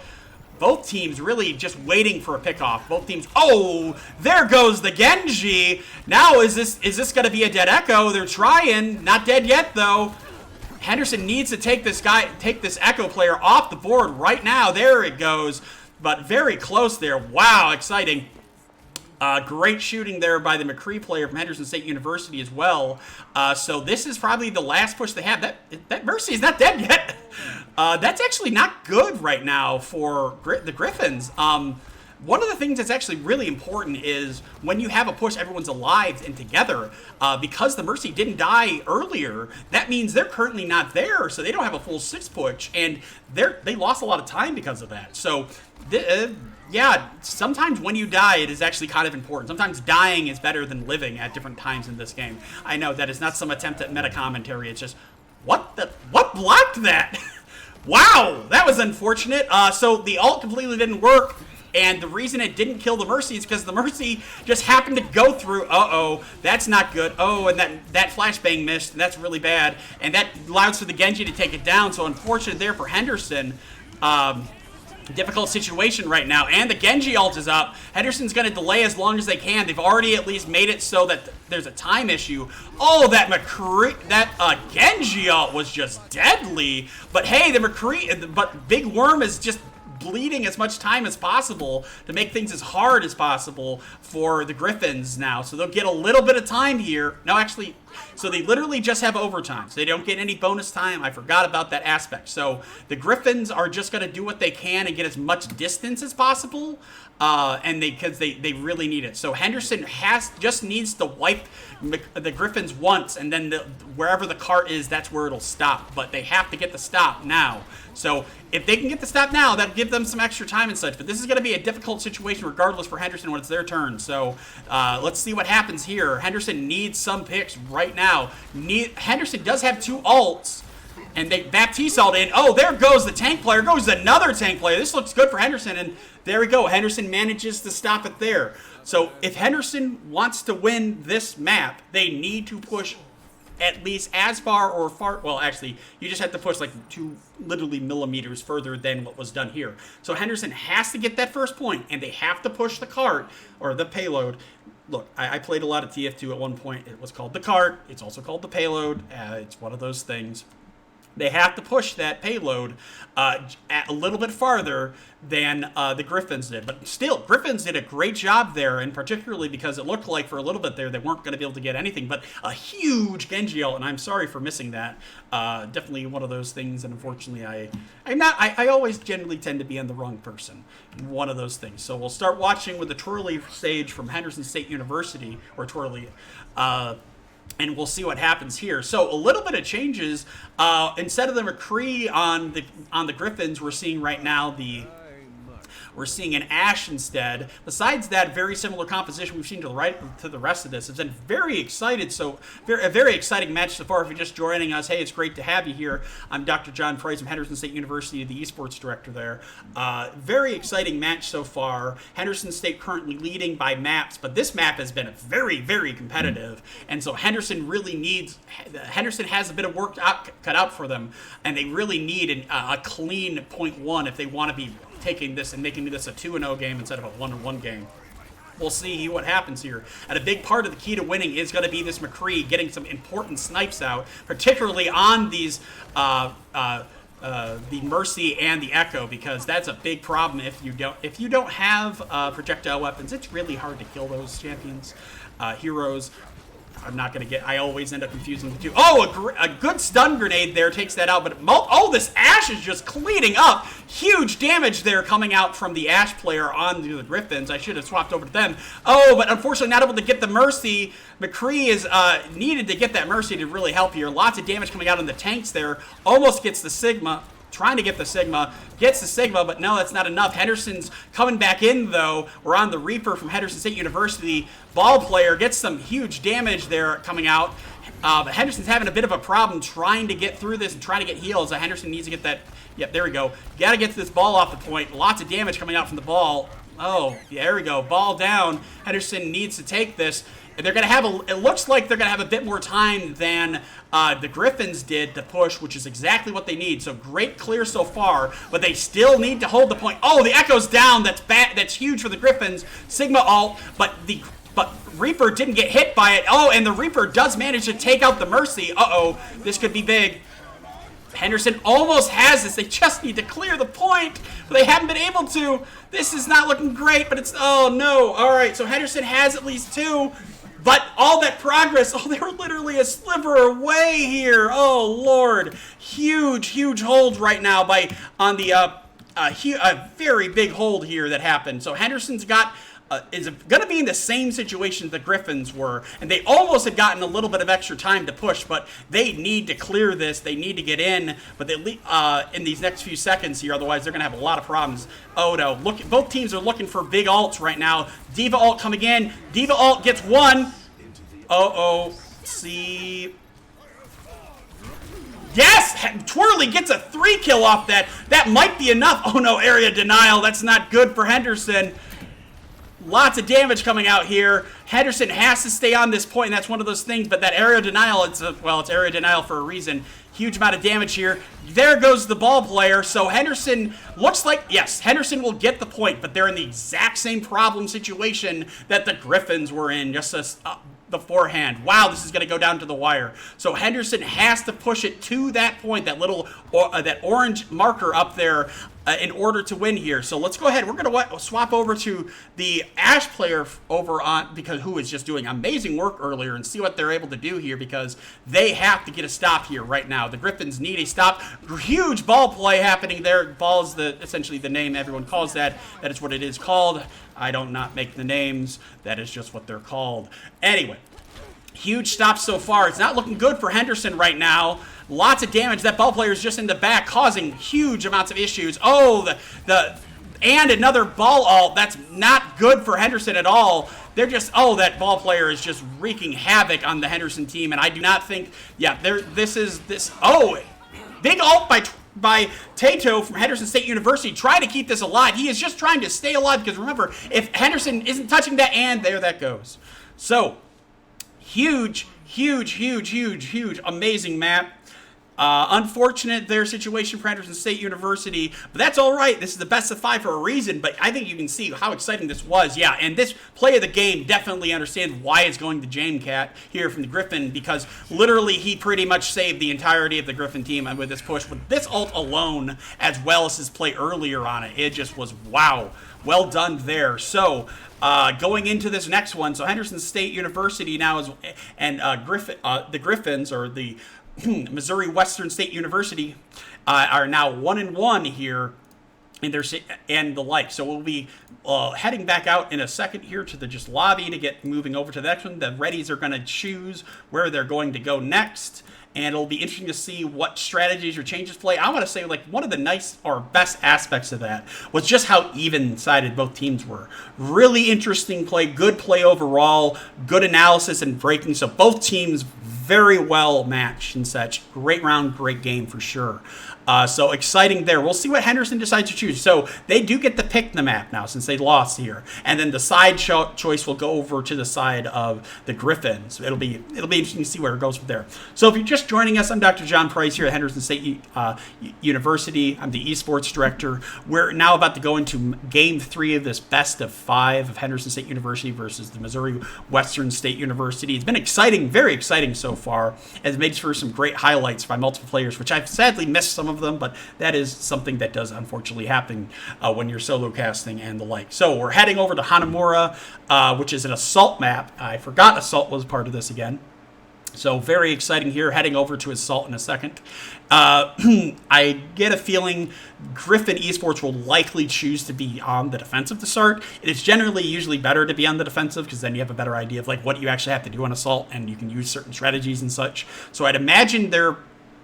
Both teams really just waiting for a pickoff. Both teams, oh, there goes the Genji. Now is this going to be a dead Echo? They're trying, not dead yet though. Henderson needs to take this Echo player off the board right now. There it goes, but very close there. Wow, exciting. Great shooting there by the McCree player from Henderson State University as well. So this is probably the last push they have. That Mercy is not dead yet. That's actually not good right now for the Griffins. One of the things that's actually really important is when you have a push, everyone's alive and together. Because the Mercy didn't die earlier, that means they're currently not there, so they don't have a full 6 push, and they lost a lot of time because of that. So, yeah, sometimes when you die, it is actually kind of important. Sometimes dying is better than living at different times in this game. I know that is not some attempt at meta commentary. It's just, what blocked that? Wow, that was unfortunate. So the ult completely didn't work. And the reason it didn't kill the Mercy is because the Mercy just happened to go through. That's not good. Oh, and that flashbang missed. And that's really bad. And that allows for the Genji to take it down. So unfortunate there for Henderson. Difficult situation right now. And the Genji ult is up. Henderson's going to delay as long as they can. They've already at least made it so that there's a time issue. Oh, that Genji ult was just deadly. But hey, but Big Worm is just bleeding as much time as possible to make things as hard as possible for the Griffins now. So they'll get a little bit of time here. No, actually, so they literally just have overtime. So they don't get any bonus time. I forgot about that aspect. So the Griffins are just going to do what they can and get as much distance as possible. and because they really need it. So Henderson just needs to wipe the Griffins once, and then wherever the cart is, that's where it'll stop. But they have to get the stop now. So if they can get the stop now, that'll give them some extra time and such. But this is going to be a difficult situation regardless for Henderson when it's their turn. So let's see what happens here. Henderson needs some picks right now. Henderson does have 2 ults. And Baptiste ult in. Oh, there goes the tank player. Goes another tank player. This looks good for Henderson. And there we go. Henderson manages to stop it there. So if Henderson wants to win this map, they need to push at least as far or far. Well, actually, you just have to push like 2 literally millimeters further than what was done here. So Henderson has to get that first point, and they have to push the cart or the payload. Look, I played a lot of TF2 at one point. It was called the cart. It's also called the payload. It's one of those things. They have to push that payload a little bit farther than the Griffins did. But still, Griffins did a great job there, and particularly because it looked like for a little bit there they weren't going to be able to get anything. But a huge Genji ult, and I'm sorry for missing that. Definitely one of those things, and unfortunately I always generally tend to be on the wrong person. One of those things. So we'll start watching with the Twirly stage from Henderson State University, or Twirly. And we'll see what happens here. So a little bit of changes. Instead of the McCree on the Griffins, we're seeing right now we're seeing an Ashe instead. Besides that, very similar composition we've seen to the rest of this. It's been very excited. So a very exciting match so far. If you're just joining us, hey, it's great to have you here. I'm Dr. John Price from Henderson State University, the esports director there. Very exciting match so far. Henderson State currently leading by maps, but this map has been very, very competitive. And so Henderson has a bit of work cut out for them, and they really need a clean 0.1 if they want to be taking this and making this a 2-0 game instead of a 1-1 game. We'll see what happens here. And a big part of the key to winning is going to be this McCree getting some important snipes out, particularly on these the Mercy and the Echo, because that's a big problem if you don't have projectile weapons. It's really hard to kill those champions, heroes. I'm not going to I always end up confusing the two. Oh, a good stun grenade there takes that out. But, this Ashe is just cleaning up. Huge damage there coming out from the Ashe player onto the Griffins. I should have swapped over to them. Oh, but unfortunately not able to get the Mercy. McCree is needed to get that Mercy to really help here. Lots of damage coming out on the tanks there. Almost gets the Sigma. Trying to get the Sigma, gets the Sigma, but no, that's not enough. Henderson's coming back in, though. We're on the Reaper from Henderson State University. Ball player gets some huge damage there coming out. But Henderson's having a bit of a problem trying to get through this and trying to get heals. Henderson needs to get that. Yep, there we go. Got to get this ball off the point. Lots of damage coming out from the ball. Oh, yeah, there we go. Ball down. Henderson needs to take this. They're going to have it looks like they're going to have a bit more time than the Griffins did to push, which is exactly what they need. So great clear so far, but they still need to hold the point. Oh, the Echo's down. That's bad. That's huge for the Griffins. Sigma ult, but Reaper didn't get hit by it. Oh, and the Reaper does manage to take out the Mercy. Uh-oh, this could be big. Henderson almost has this. They just need to clear the point, but they haven't been able to. This is not looking great, but oh no. All right, so Henderson has at least 2. But all that progress, they were literally a sliver away here. Oh, Lord. Huge, huge hold right now on the a very big hold here that happened. So Henderson's is going to be in the same situation the Griffins were, and they almost had gotten a little bit of extra time to push, but they need to clear this. They need to get in, but in these next few seconds here, otherwise they're going to have a lot of problems. Oh no, look, both teams are looking for big ults right now. Diva ult coming in. Diva ult gets 1. See. Yes! Twirly gets a 3 kill off that. That might be enough. Oh no, area denial. That's not good for Henderson. Lots of damage coming out here. Henderson has to stay on this point, and that's one of those things, but that area denial, it's area denial for a reason. Huge amount of damage here. There goes the ball player. So Henderson looks like, yes, Henderson will get the point, but they're in the exact same problem situation that the Griffins were in just beforehand. Wow, this is going to go down to the wire. So Henderson has to push it to that point, that little, that orange marker up there in order to win here. So let's go ahead. We're going to swap over to the Ashe player over on, because who is just doing amazing work earlier, and see what they're able to do here, because they have to get a stop here right now. The Griffins need a stop. Huge ball play happening there. Ball is essentially the name everyone calls that. That is what it is called. I don't not make the names. That is just what they're called. Anyway, huge stop so far. It's not looking good for Henderson right now. Lots of damage. That ball player is just in the back, causing huge amounts of issues. Oh, and another ball ult. That's not good for Henderson at all. They're just, that ball player is just wreaking havoc on the Henderson team, and I do not think, big ult by Tato from Henderson State University, trying to keep this alive. He is just trying to stay alive, because remember, if Henderson isn't touching that, and there that goes. So, huge, amazing map. Unfortunate their situation for Henderson State University, but that's all right. This is the best of 5 for a reason, but I think you can see how exciting this was. Yeah, and this play of the game definitely understands why it's going to Jamecat here from the Griffin, because literally he pretty much saved the entirety of the Griffin team with this push. With this ult alone, as well as his play earlier on it just was, wow, well done there. So, going into this next one, so Henderson State University now is, and the Griffins, or the Missouri Western State University, are now 1-1 here, and the like. So we'll be heading back out in a second here to the just lobby to get moving over to the next one. The Reddies are going to choose where they're going to go next, and it'll be interesting to see what strategies or changes play. I want to say, like, one of the nice or best aspects of that was just how even-sided both teams were. Really interesting play, good play overall, good analysis and breaking. So both teams very well matched and such. Great round, great game for sure. So exciting there. We'll see what Henderson decides to choose. So they do get to pick the map now since they lost here, and then the side choice will go over to the side of the Griffins. It'll be interesting to see where it goes from there. So if you're just joining us, I'm Dr. John Price here at Henderson State University. I'm the esports director. We're now about to go into Game 3 of this best of 5 of Henderson State University versus the Missouri Western State University. It's been exciting, very exciting so far. It's made for some great highlights by multiple players, which I've sadly missed some of them, but that is something that does unfortunately happen when you're solo casting and the like. So we're heading over to Hanamura, which is an assault map. I forgot assault was part of this again. So very exciting here, heading over to Assault in a second. I get a feeling Griffin Esports will likely choose to be on the defensive to start. It is usually better to be on the defensive, because then you have a better idea of like what you actually have to do on Assault, and you can use certain strategies and such. So I'd imagine they're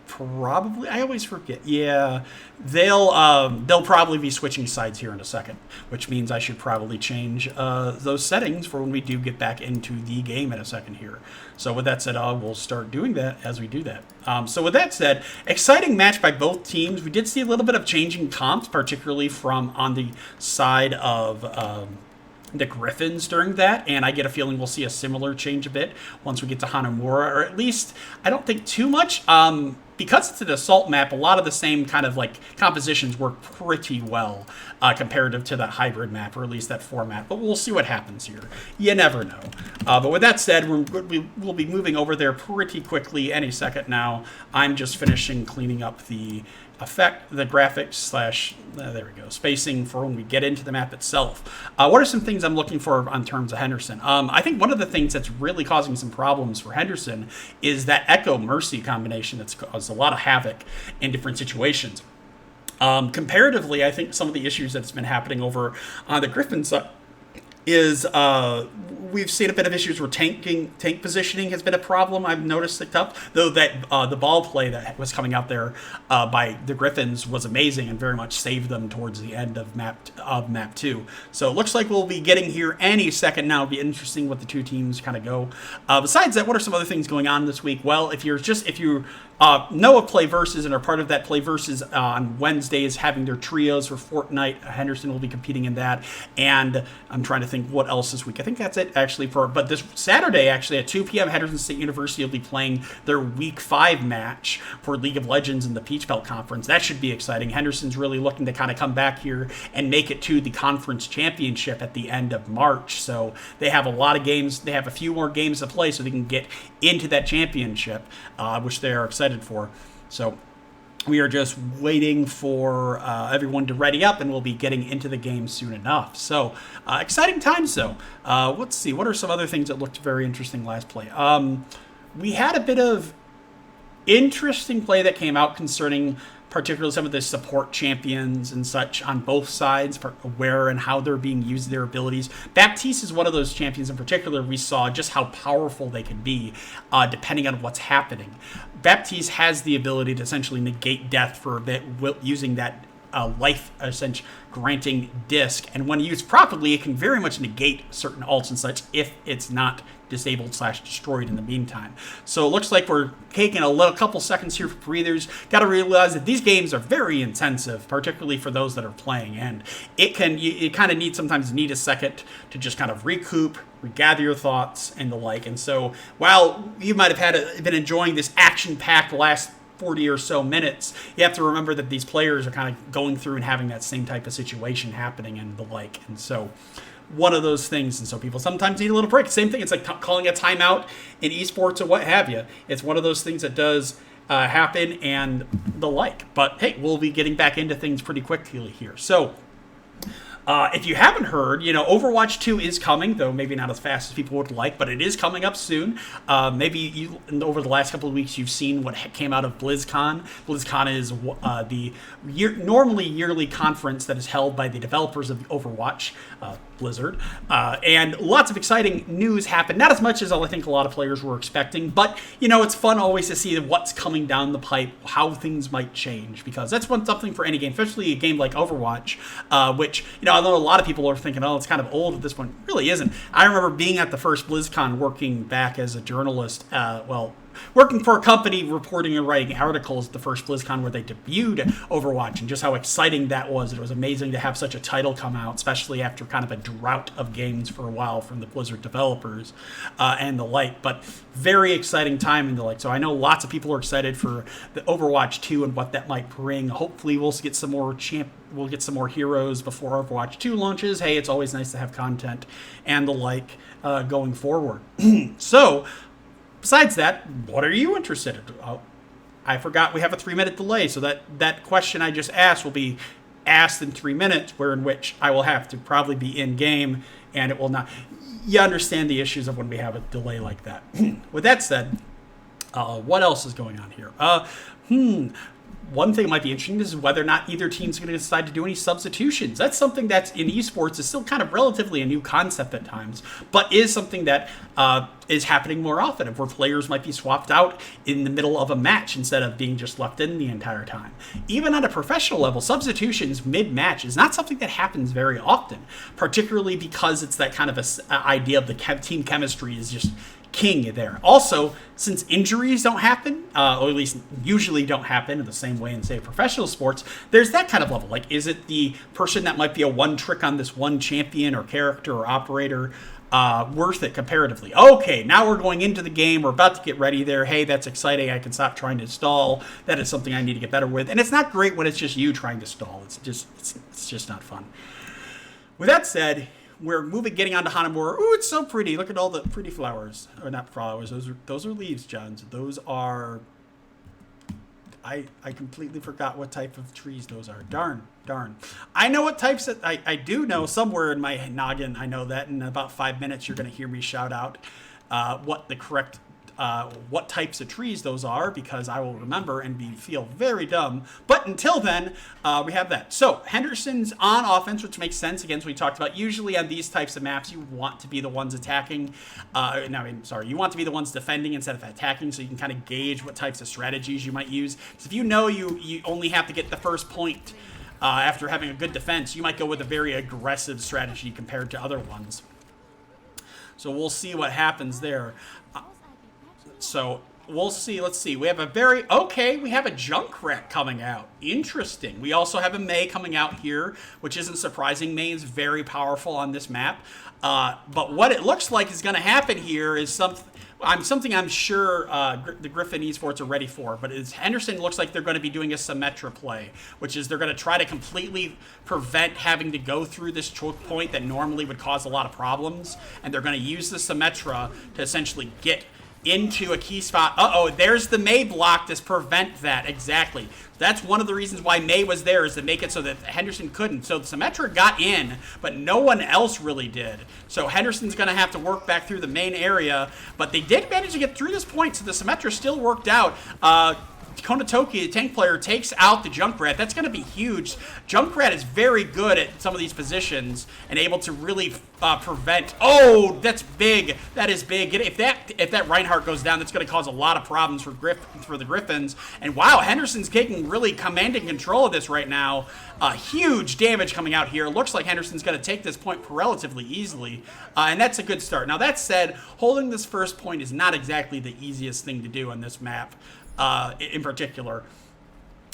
probably, I always forget. Yeah, they'll probably be switching sides here in a second, which means I should probably change those settings for when we do get back into the game in a second here. So with that said, we'll start doing that as we do that. So with that said, exciting match by both teams. We did see a little bit of changing comps, particularly from on the side of the Griffins during that, and I get a feeling we'll see a similar change a bit once we get to Hanamura, or at least I don't think too much. Because it's an assault map, a lot of the same kind of like compositions work pretty well comparative to that hybrid map, or at least that format. But we'll see what happens here. You never know. But with that said, we'll be moving over there pretty quickly any second now. I'm just finishing cleaning up the graphics / there we go, spacing for when we get into the map itself. What are some things I'm looking for on terms of Henderson? I think one of the things that's really causing some problems for Henderson is that Echo Mercy combination that's caused a lot of havoc in different situations. Comparatively, I think some of the issues that's been happening over on the Griffin side is we've seen a bit of issues where tank positioning has been a problem. I've noticed it up, though that the ball play that was coming out there by the Griffins was amazing and very much saved them towards the end of map 2. So it looks like we'll be getting here any second now. It'll be interesting what the two teams kind of go. Besides that, what are some other things going on this week? Well, if you know of PlayVs and are part of that, PlayVs on Wednesdays having their trios for Fortnite. Henderson will be competing in that, and I'm trying to think what else this week. I think that's it actually but this Saturday actually at 2 p.m. Henderson State University will be playing their Week 5 match for League of Legends in the Peach Belt Conference. That should be exciting. Henderson's really looking to kind of come back here and make it to the conference championship at the end of March. So they have a lot of games. They have a few more games to play so they can get into that championship, which they are excited for. So We are just waiting for everyone to ready up, and we'll be getting into the game soon enough. So, exciting times, though. Let's see. What are some other things that looked very interesting last play? We had a bit of interesting play that came out concerning particularly some of the support champions and such on both sides, where and how they're being used, their abilities. Baptiste is one of those champions in particular. We saw just how powerful they can be depending on what's happening. Baptiste has the ability to essentially negate death for a bit using that life essentially granting disc, and when used properly, it can very much negate certain ults and such if it's not disabled / destroyed in the meantime. So it looks like we're taking a couple seconds here for breathers. Got to realize that these games are very intensive, particularly for those that are playing, and you kind of sometimes need a second to just kind of recoup, regather your thoughts, and the like. And so while you might have been enjoying this action-packed last 40 or so minutes, you have to remember that these players are kind of going through and having that same type of situation happening and the like. And so one of those things, and so people sometimes need a little break. Same thing, it's like calling a timeout in esports or what have you. It's one of those things that does happen and the like. But hey, we'll be getting back into things pretty quickly here. So if you haven't heard, Overwatch 2 is coming, though maybe not as fast as people would like, but it is coming up soon. Maybe over the last couple of weeks, you've seen what came out of BlizzCon. BlizzCon is the normally yearly conference that is held by the developers of Overwatch, Blizzard. And lots of exciting news happened. Not as much as I think a lot of players were expecting, but, it's fun always to see what's coming down the pipe, how things might change, because that's something for any game, especially a game like Overwatch, which, I know a lot of people are thinking, oh, it's kind of old at this point. It really isn't. I remember being at the first BlizzCon working back as a journalist, working for a company reporting and writing articles at the first BlizzCon where they debuted Overwatch, and just how exciting that was. It was amazing to have such a title come out, especially after kind of a drought of games for a while from the Blizzard developers and the like. But very exciting time and the like. So I know lots of people are excited for the Overwatch 2 and what that might bring. Hopefully we'll get some more heroes before Overwatch 2 launches. Hey, it's always nice to have content and the like going forward. So besides that, what are you interested in? Oh, I forgot we have a 3-minute delay, so that question I just asked will be asked in 3 minutes, in which I will have to probably be in game, and it will not. You understand the issues of when we have a delay like that. With that said, what else is going on here? One thing that might be interesting is whether or not either team's going to decide to do any substitutions. That's something that's in esports is still kind of relatively a new concept at times, but is something that is happening more often, where players might be swapped out in the middle of a match instead of being just left in the entire time. Even at a professional level, substitutions mid-match is not something that happens very often, particularly because it's that kind of idea of the team chemistry is just king there. Also, since injuries don't happen, or at least usually don't happen in the same way in, say, professional sports, there's that kind of level. Like, is it the person that might be a one trick on this one champion or character or operator worth it comparatively? Okay, now we're going into the game. We're about to get ready there. Hey, that's exciting. I can stop trying to stall. That is something I need to get better with. And it's not great when it's just you trying to stall. It's just not fun. With that said, we're getting on to Hanamura. Ooh, it's so pretty. Look at all the pretty flowers. Or not flowers. Those are leaves, John. Those are... I completely forgot what type of trees those are. Darn. I know what types of... I do know somewhere in my noggin. I know that in about 5 minutes you're going to hear me shout out what the correct... what types of trees those are, because I will remember and feel very dumb. But until then, we have that. So Henderson's on offense, which makes sense. Again, as we talked about, usually on these types of maps, you want to be the ones attacking. You want to be the ones defending instead of attacking, so you can kind of gauge what types of strategies you might use. So if you know you only have to get the first point after having a good defense, you might go with a very aggressive strategy compared to other ones. So we'll see what happens there. So we'll see. Let's see. We have we have a Junkrat coming out. Interesting. We also have a Mei coming out here, which isn't surprising. Mei is very powerful on this map. But what it looks like is going to happen here is something I'm sure the Griffin Esports are ready for. But Henderson looks like they're going to be doing a Symmetra play, which is they're going to try to completely prevent having to go through this choke point that normally would cause a lot of problems. And they're going to use the Symmetra to essentially get into a key spot. There's the May block to prevent that. Exactly. That's one of the reasons why May was there, is to make it so that Henderson couldn't. So Symmetra got in, but no one else really did. So Henderson's going to have to work back through the main area, but they did manage to get through this point, so the Symmetra still worked out. Konatoki, the tank player, takes out the Junkrat. That's going to be huge. Junkrat is very good at some of these positions and able to really prevent. Oh, that's big. That is big. If that Reinhardt goes down, that's going to cause a lot of problems for the Griffins. And wow, Henderson's taking really commanding control of this right now. Huge damage coming out here. Looks like Henderson's going to take this point relatively easily, and that's a good start. Now, that said, holding this first point is not exactly the easiest thing to do on this map. In particular.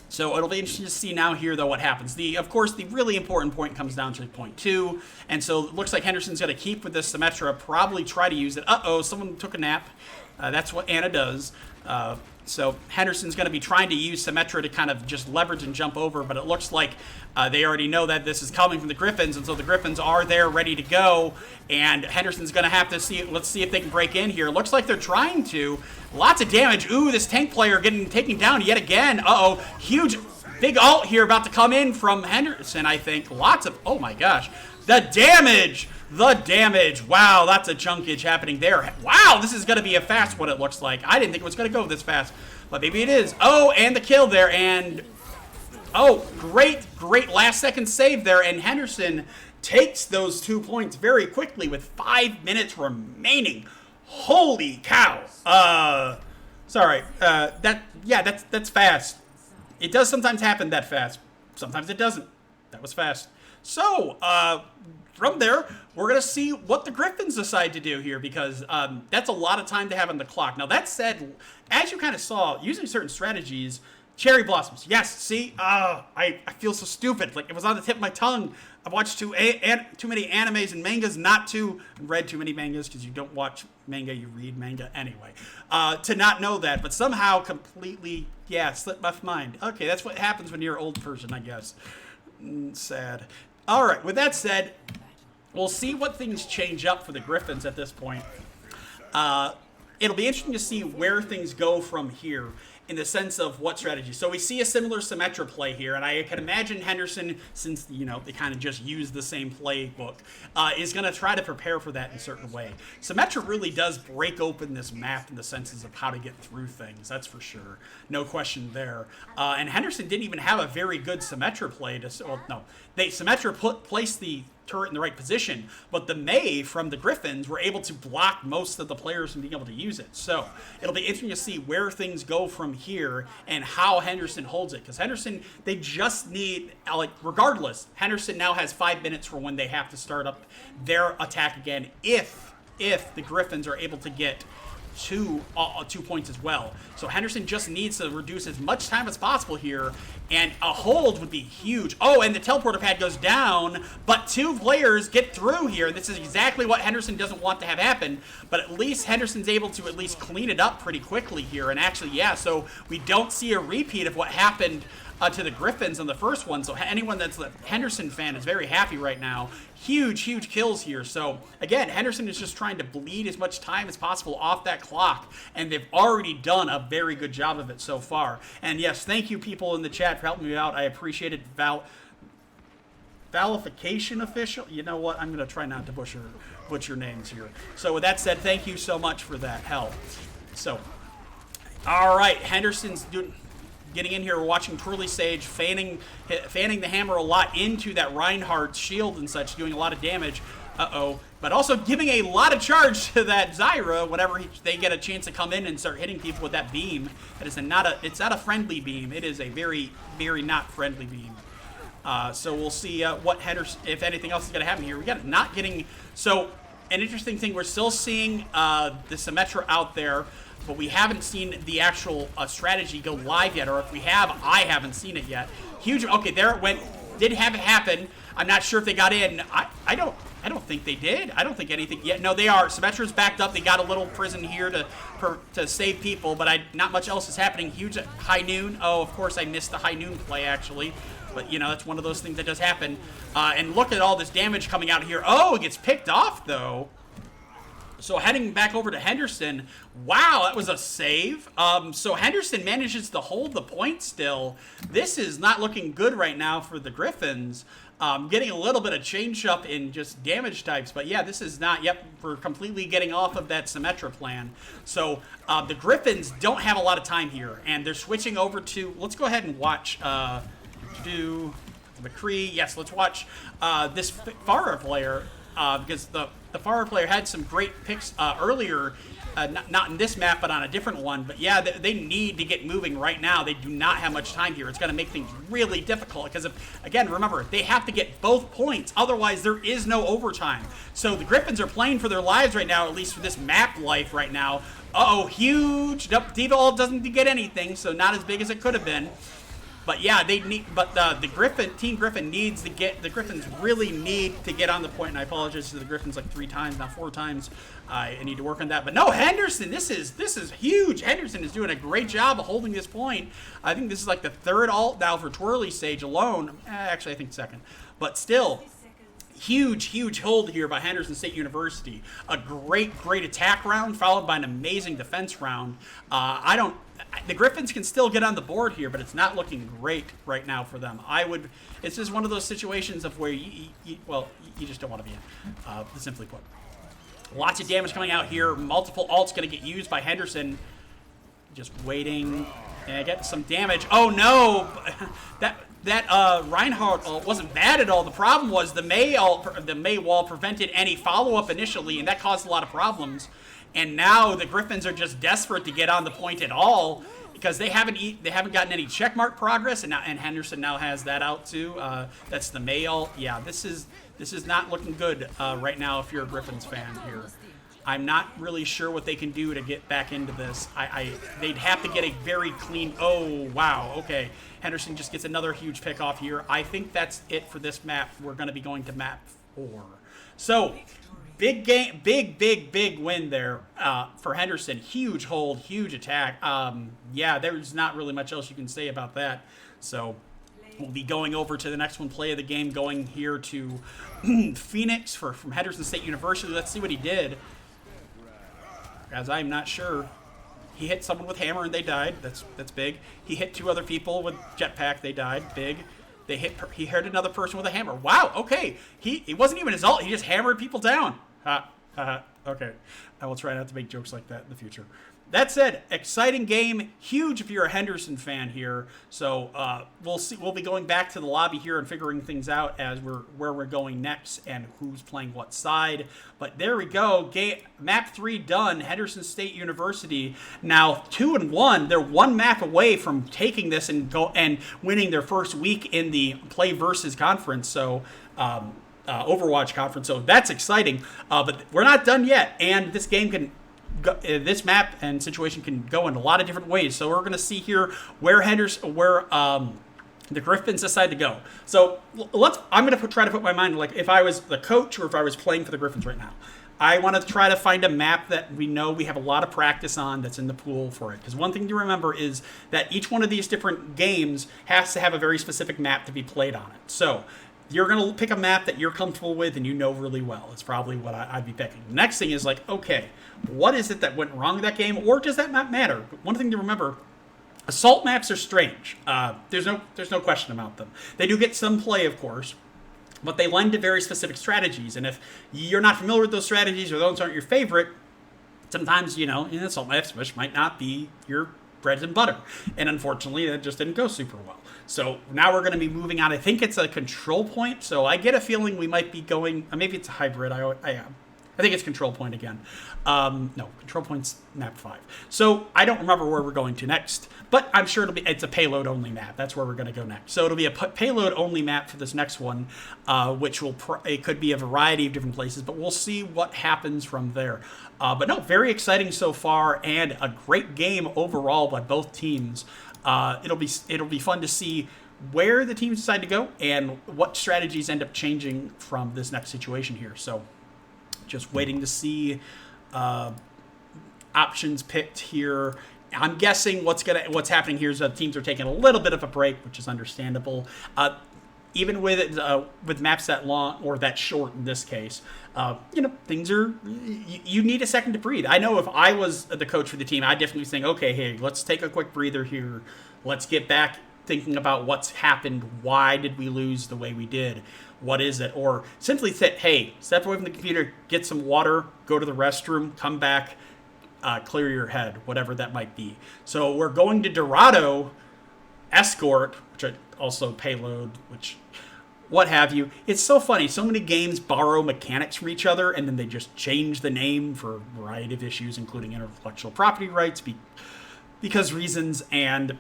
So it'll be interesting to see now here, though, what happens. Of course, the really important point comes down to point 2, and so it looks like Henderson's going to keep with this Symmetra, probably try to use it. Someone took a nap. That's what Anna does. So Henderson's going to be trying to use Symmetra to kind of just leverage and jump over, but it looks like they already know that this is coming from the Griffins, and so the Griffins are there ready to go, and Henderson's going to have to see. Let's see if they can break in here. Looks like they're trying to. Lots of damage. Ooh, this tank player getting taken down yet again. Huge, big ult here about to come in from Henderson, I think. Lots of, oh my gosh. The damage! The damage. Wow, that's a chunkage happening there. Wow, this is going to be a fast one, it looks like. I didn't think it was going to go this fast, but maybe it is. Oh, and the kill there, and great last second save there, and Henderson takes those 2 points very quickly with 5 minutes remaining. Holy cow. That's fast. It does sometimes happen that fast. Sometimes it doesn't. That was fast. So, from there, we're going to see what the Griffins decide to do here, because that's a lot of time to have on the clock. Now, that said, as you kind of saw, using certain strategies, cherry blossoms. Yes, see? I feel so stupid. Like, it was on the tip of my tongue. I've watched too many animes and mangas, read too many mangas, because you don't watch manga, you read manga anyway, to not know that, but somehow completely, slipped my mind. Okay, that's what happens when you're an old person, I guess. Sad. All right, with that said, we'll see what things change up for the Griffins at this point. It'll be interesting to see where things go from here in the sense of what strategy. So we see a similar Symmetra play here, and I can imagine Henderson, since, they kind of just use the same playbook, is going to try to prepare for that in a certain way. Symmetra really does break open this map in the senses of how to get through things, that's for sure. No question there. And Henderson didn't even have a very good Symmetra play Symmetra placed the turret in the right position, but the May from the Griffins were able to block most of the players from being able to use it. So it'll be interesting to see where things go from here and how Henderson holds it, because Henderson, they just need, regardless, Henderson now has 5 minutes for when they have to start up their attack again, if the Griffins are able to get 2 points as well. So Henderson just needs to reduce as much time as possible here, and a hold would be huge. And the teleporter pad goes down, but 2 players get through here. This is exactly what Henderson doesn't want to have happen, but at least Henderson's able to at least clean it up pretty quickly here, and actually, so we don't see a repeat of what happened to the Griffins on the first one. So anyone that's a Henderson fan is very happy right now. Huge kills here. So again, Henderson is just trying to bleed as much time as possible off that clock, and they've already done a very good job of it so far. And yes, thank you people in the chat for helping me out. I appreciate it. Valification official. You know what? I'm going to try not to butcher names here. So with that said, thank you so much for that help. So, all right, Henderson's getting in here, we're watching Twirly Sage fanning the hammer a lot into that Reinhardt shield and such, doing a lot of damage. But also giving a lot of charge to that Zyra whenever they get a chance to come in and start hitting people with that beam. That is it's not a friendly beam. It is a very, very not friendly beam. So we'll see what Henderson, if anything else is going to happen here. We got not getting, so an interesting thing, we're still seeing the Symmetra out there, but we haven't seen the actual strategy go live yet, or if we have, I haven't seen it yet. Huge, okay, there it went, did have it happen. I'm not sure if they got in. I don't think they did. I don't think anything yet. No, they are. Symmetra's backed up. They got a little prison here to save people, but not much else is happening. Huge high noon. Oh, of course I missed the high noon play, actually. But, that's one of those things that does happen. And look at all this damage coming out here. Oh, it gets picked off, though. So heading back over to Henderson, wow, that was a save. So Henderson manages to hold the point still. This is not looking good right now for the Griffins. Getting a little bit of change up in just damage types. But yeah, this is not, yep, we're completely getting off of that Symmetra plan. So the Griffins don't have a lot of time here. And they're switching over to, let's go ahead and watch, McCree. Yes, let's watch this Farah player. Because the Farah player had some great picks earlier, not in this map, but on a different one. But yeah, they need to get moving right now. They do not have much time here. It's going to make things really difficult because, again, remember, they have to get both points. Otherwise, there is no overtime. So the Griffins are playing for their lives right now, at least for this map life right now. Uh-oh, huge. Nope, D-Ball doesn't get anything, so not as big as it could have been. But yeah, they need. But the Team Griffin needs to get. The Griffins really need to get on the point. And I apologize to the Griffins like 3 times, not 4 times. I need to work on that. But no, Henderson, this is huge. Henderson is doing a great job of holding this point. I think this is like the 3rd ult now for Twirly Sage alone. Actually, I think 2nd. But still, huge hold here by Henderson State University. A great attack round followed by an amazing defense round. The Griffins can still get on the board here, but it's not looking great right now for them. It's just one of those situations of where you just don't want to be in, simply put. Lots of damage coming out here. Multiple ults going to get used by Henderson. Just waiting and get some damage. Oh no! That Reinhardt ult wasn't bad at all. The problem was the May wall prevented any follow-up initially, and that caused a lot of problems. And now the Griffins are just desperate to get on the point at all because they haven't gotten any checkmark progress, and Henderson now has that out too. That's the May ult. Yeah, this is not looking good right now if you're a Griffins fan here. I'm not really sure what they can do to get back into this. They'd have to get a very clean. Oh wow, okay. Henderson just gets another huge pick off here. I think that's it for this map. We're going to be going to map 4. So. Big game, big win there for Henderson. Huge hold, huge attack. Yeah, there's not really much else you can say about that. So we'll be going over to the next one, play of the game, going here to Phoenix from Henderson State University. Let's see what he did, as I'm not sure. He hit someone with hammer and they died. That's big. He hit 2 other people with jetpack. They died. Big. He hit another person with a hammer. Wow. Okay. It wasn't even his ult. He just hammered people down. Okay. I will try not to make jokes like that in the future. That said, exciting game, huge if you're a Henderson fan here. So we'll see. We'll be going back to the lobby here and figuring things out as where we're going next and who's playing what side. But there we go. Map 3 done. Henderson State University now 2-1. They're 1 map away from taking this and winning their first week in the Play Versus conference. So. Overwatch conference. So that's exciting. But we're not done yet. And this game can. This map and situation can go in a lot of different ways. So we're going to see here where the Griffins decide to go. So I'm going to try to put my mind, like if I was the coach or if I was playing for the Griffins right now, I want to try to find a map that we know we have a lot of practice on that's in the pool for it. Because one thing to remember is that each one of these different games has to have a very specific map to be played on it. So you're going to pick a map that you're comfortable with and you know really well. It's probably what I'd be picking. The next thing is like, okay, what is it that went wrong with that game? Or does that map matter? But one thing to remember, assault maps are strange. There's no question about them. They do get some play, of course, but they lend to very specific strategies. And if you're not familiar with those strategies or those aren't your favorite, sometimes, assault maps which might not be your bread and butter. And unfortunately, that just didn't go super well. So now we're going to be moving on. I think it's a control point. So I get a feeling we might be going, maybe it's a hybrid. I think it's control point again. No, control point's map 5. So I don't remember where we're going to next, but I'm sure it's a payload only map. That's where we're going to go next. So it'll be a payload only map for this next one, which it could be a variety of different places, but we'll see what happens from there. But no, very exciting so far and a great game overall by both teams. It'll be fun to see where the teams decide to go and what strategies end up changing from this next situation here. So just waiting to see options picked here. I'm guessing what's happening here is that teams are taking a little bit of a break, which is understandable. even with maps that long or that short in this case, things are you need a second to breathe. I know if I was the coach for the team, I'd definitely think, okay, hey, let's take a quick breather here. Let's get back thinking about what's happened. Why did we lose the way we did? What is it? Or simply say, hey, step away from the computer, get some water, go to the restroom, come back, clear your head, whatever that might be. So we're going to Dorado, Escort, which also Payload, which what have you. It's so funny. So many games borrow mechanics from each other, and then they just change the name for a variety of issues, including intellectual property rights, because reasons, and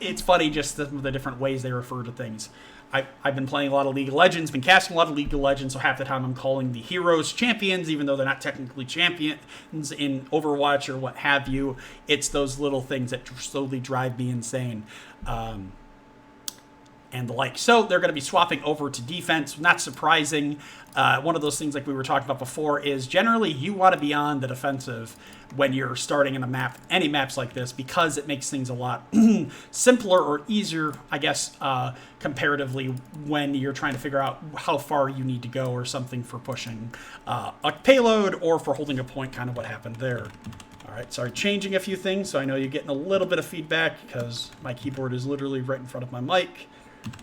it's funny just the different ways they refer to things. I've been playing a lot of League of Legends, been casting a lot of League of Legends, so half the time I'm calling the heroes champions, even though they're not technically champions in Overwatch or what have you. It's those little things that slowly drive me insane. And the like. So they're going to be swapping over to defense. Not surprising. One of those things like we were talking about before is generally you want to be on the defensive when you're starting in a map, any maps like this, because it makes things a lot simpler or easier, I guess, comparatively when you're trying to figure out how far you need to go or something for pushing a payload or for holding a point, kind of what happened there. All right, sorry, changing a few things, so I know you're getting a little bit of feedback because my keyboard is literally right in front of my mic.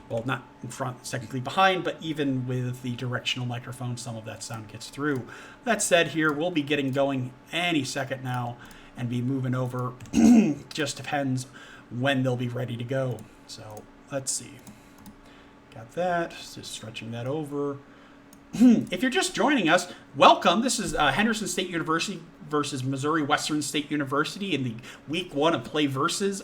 Well, not in front, it's technically behind, but even with the directional microphone, some of that sound gets through. That said, here, we'll be getting going any second now and be moving over. Just depends when they'll be ready to go. So, let's see. Got that. Just stretching that over. If you're just joining us, welcome. This is Henderson State University versus Missouri Western State University in the Week 1 of Play Versus.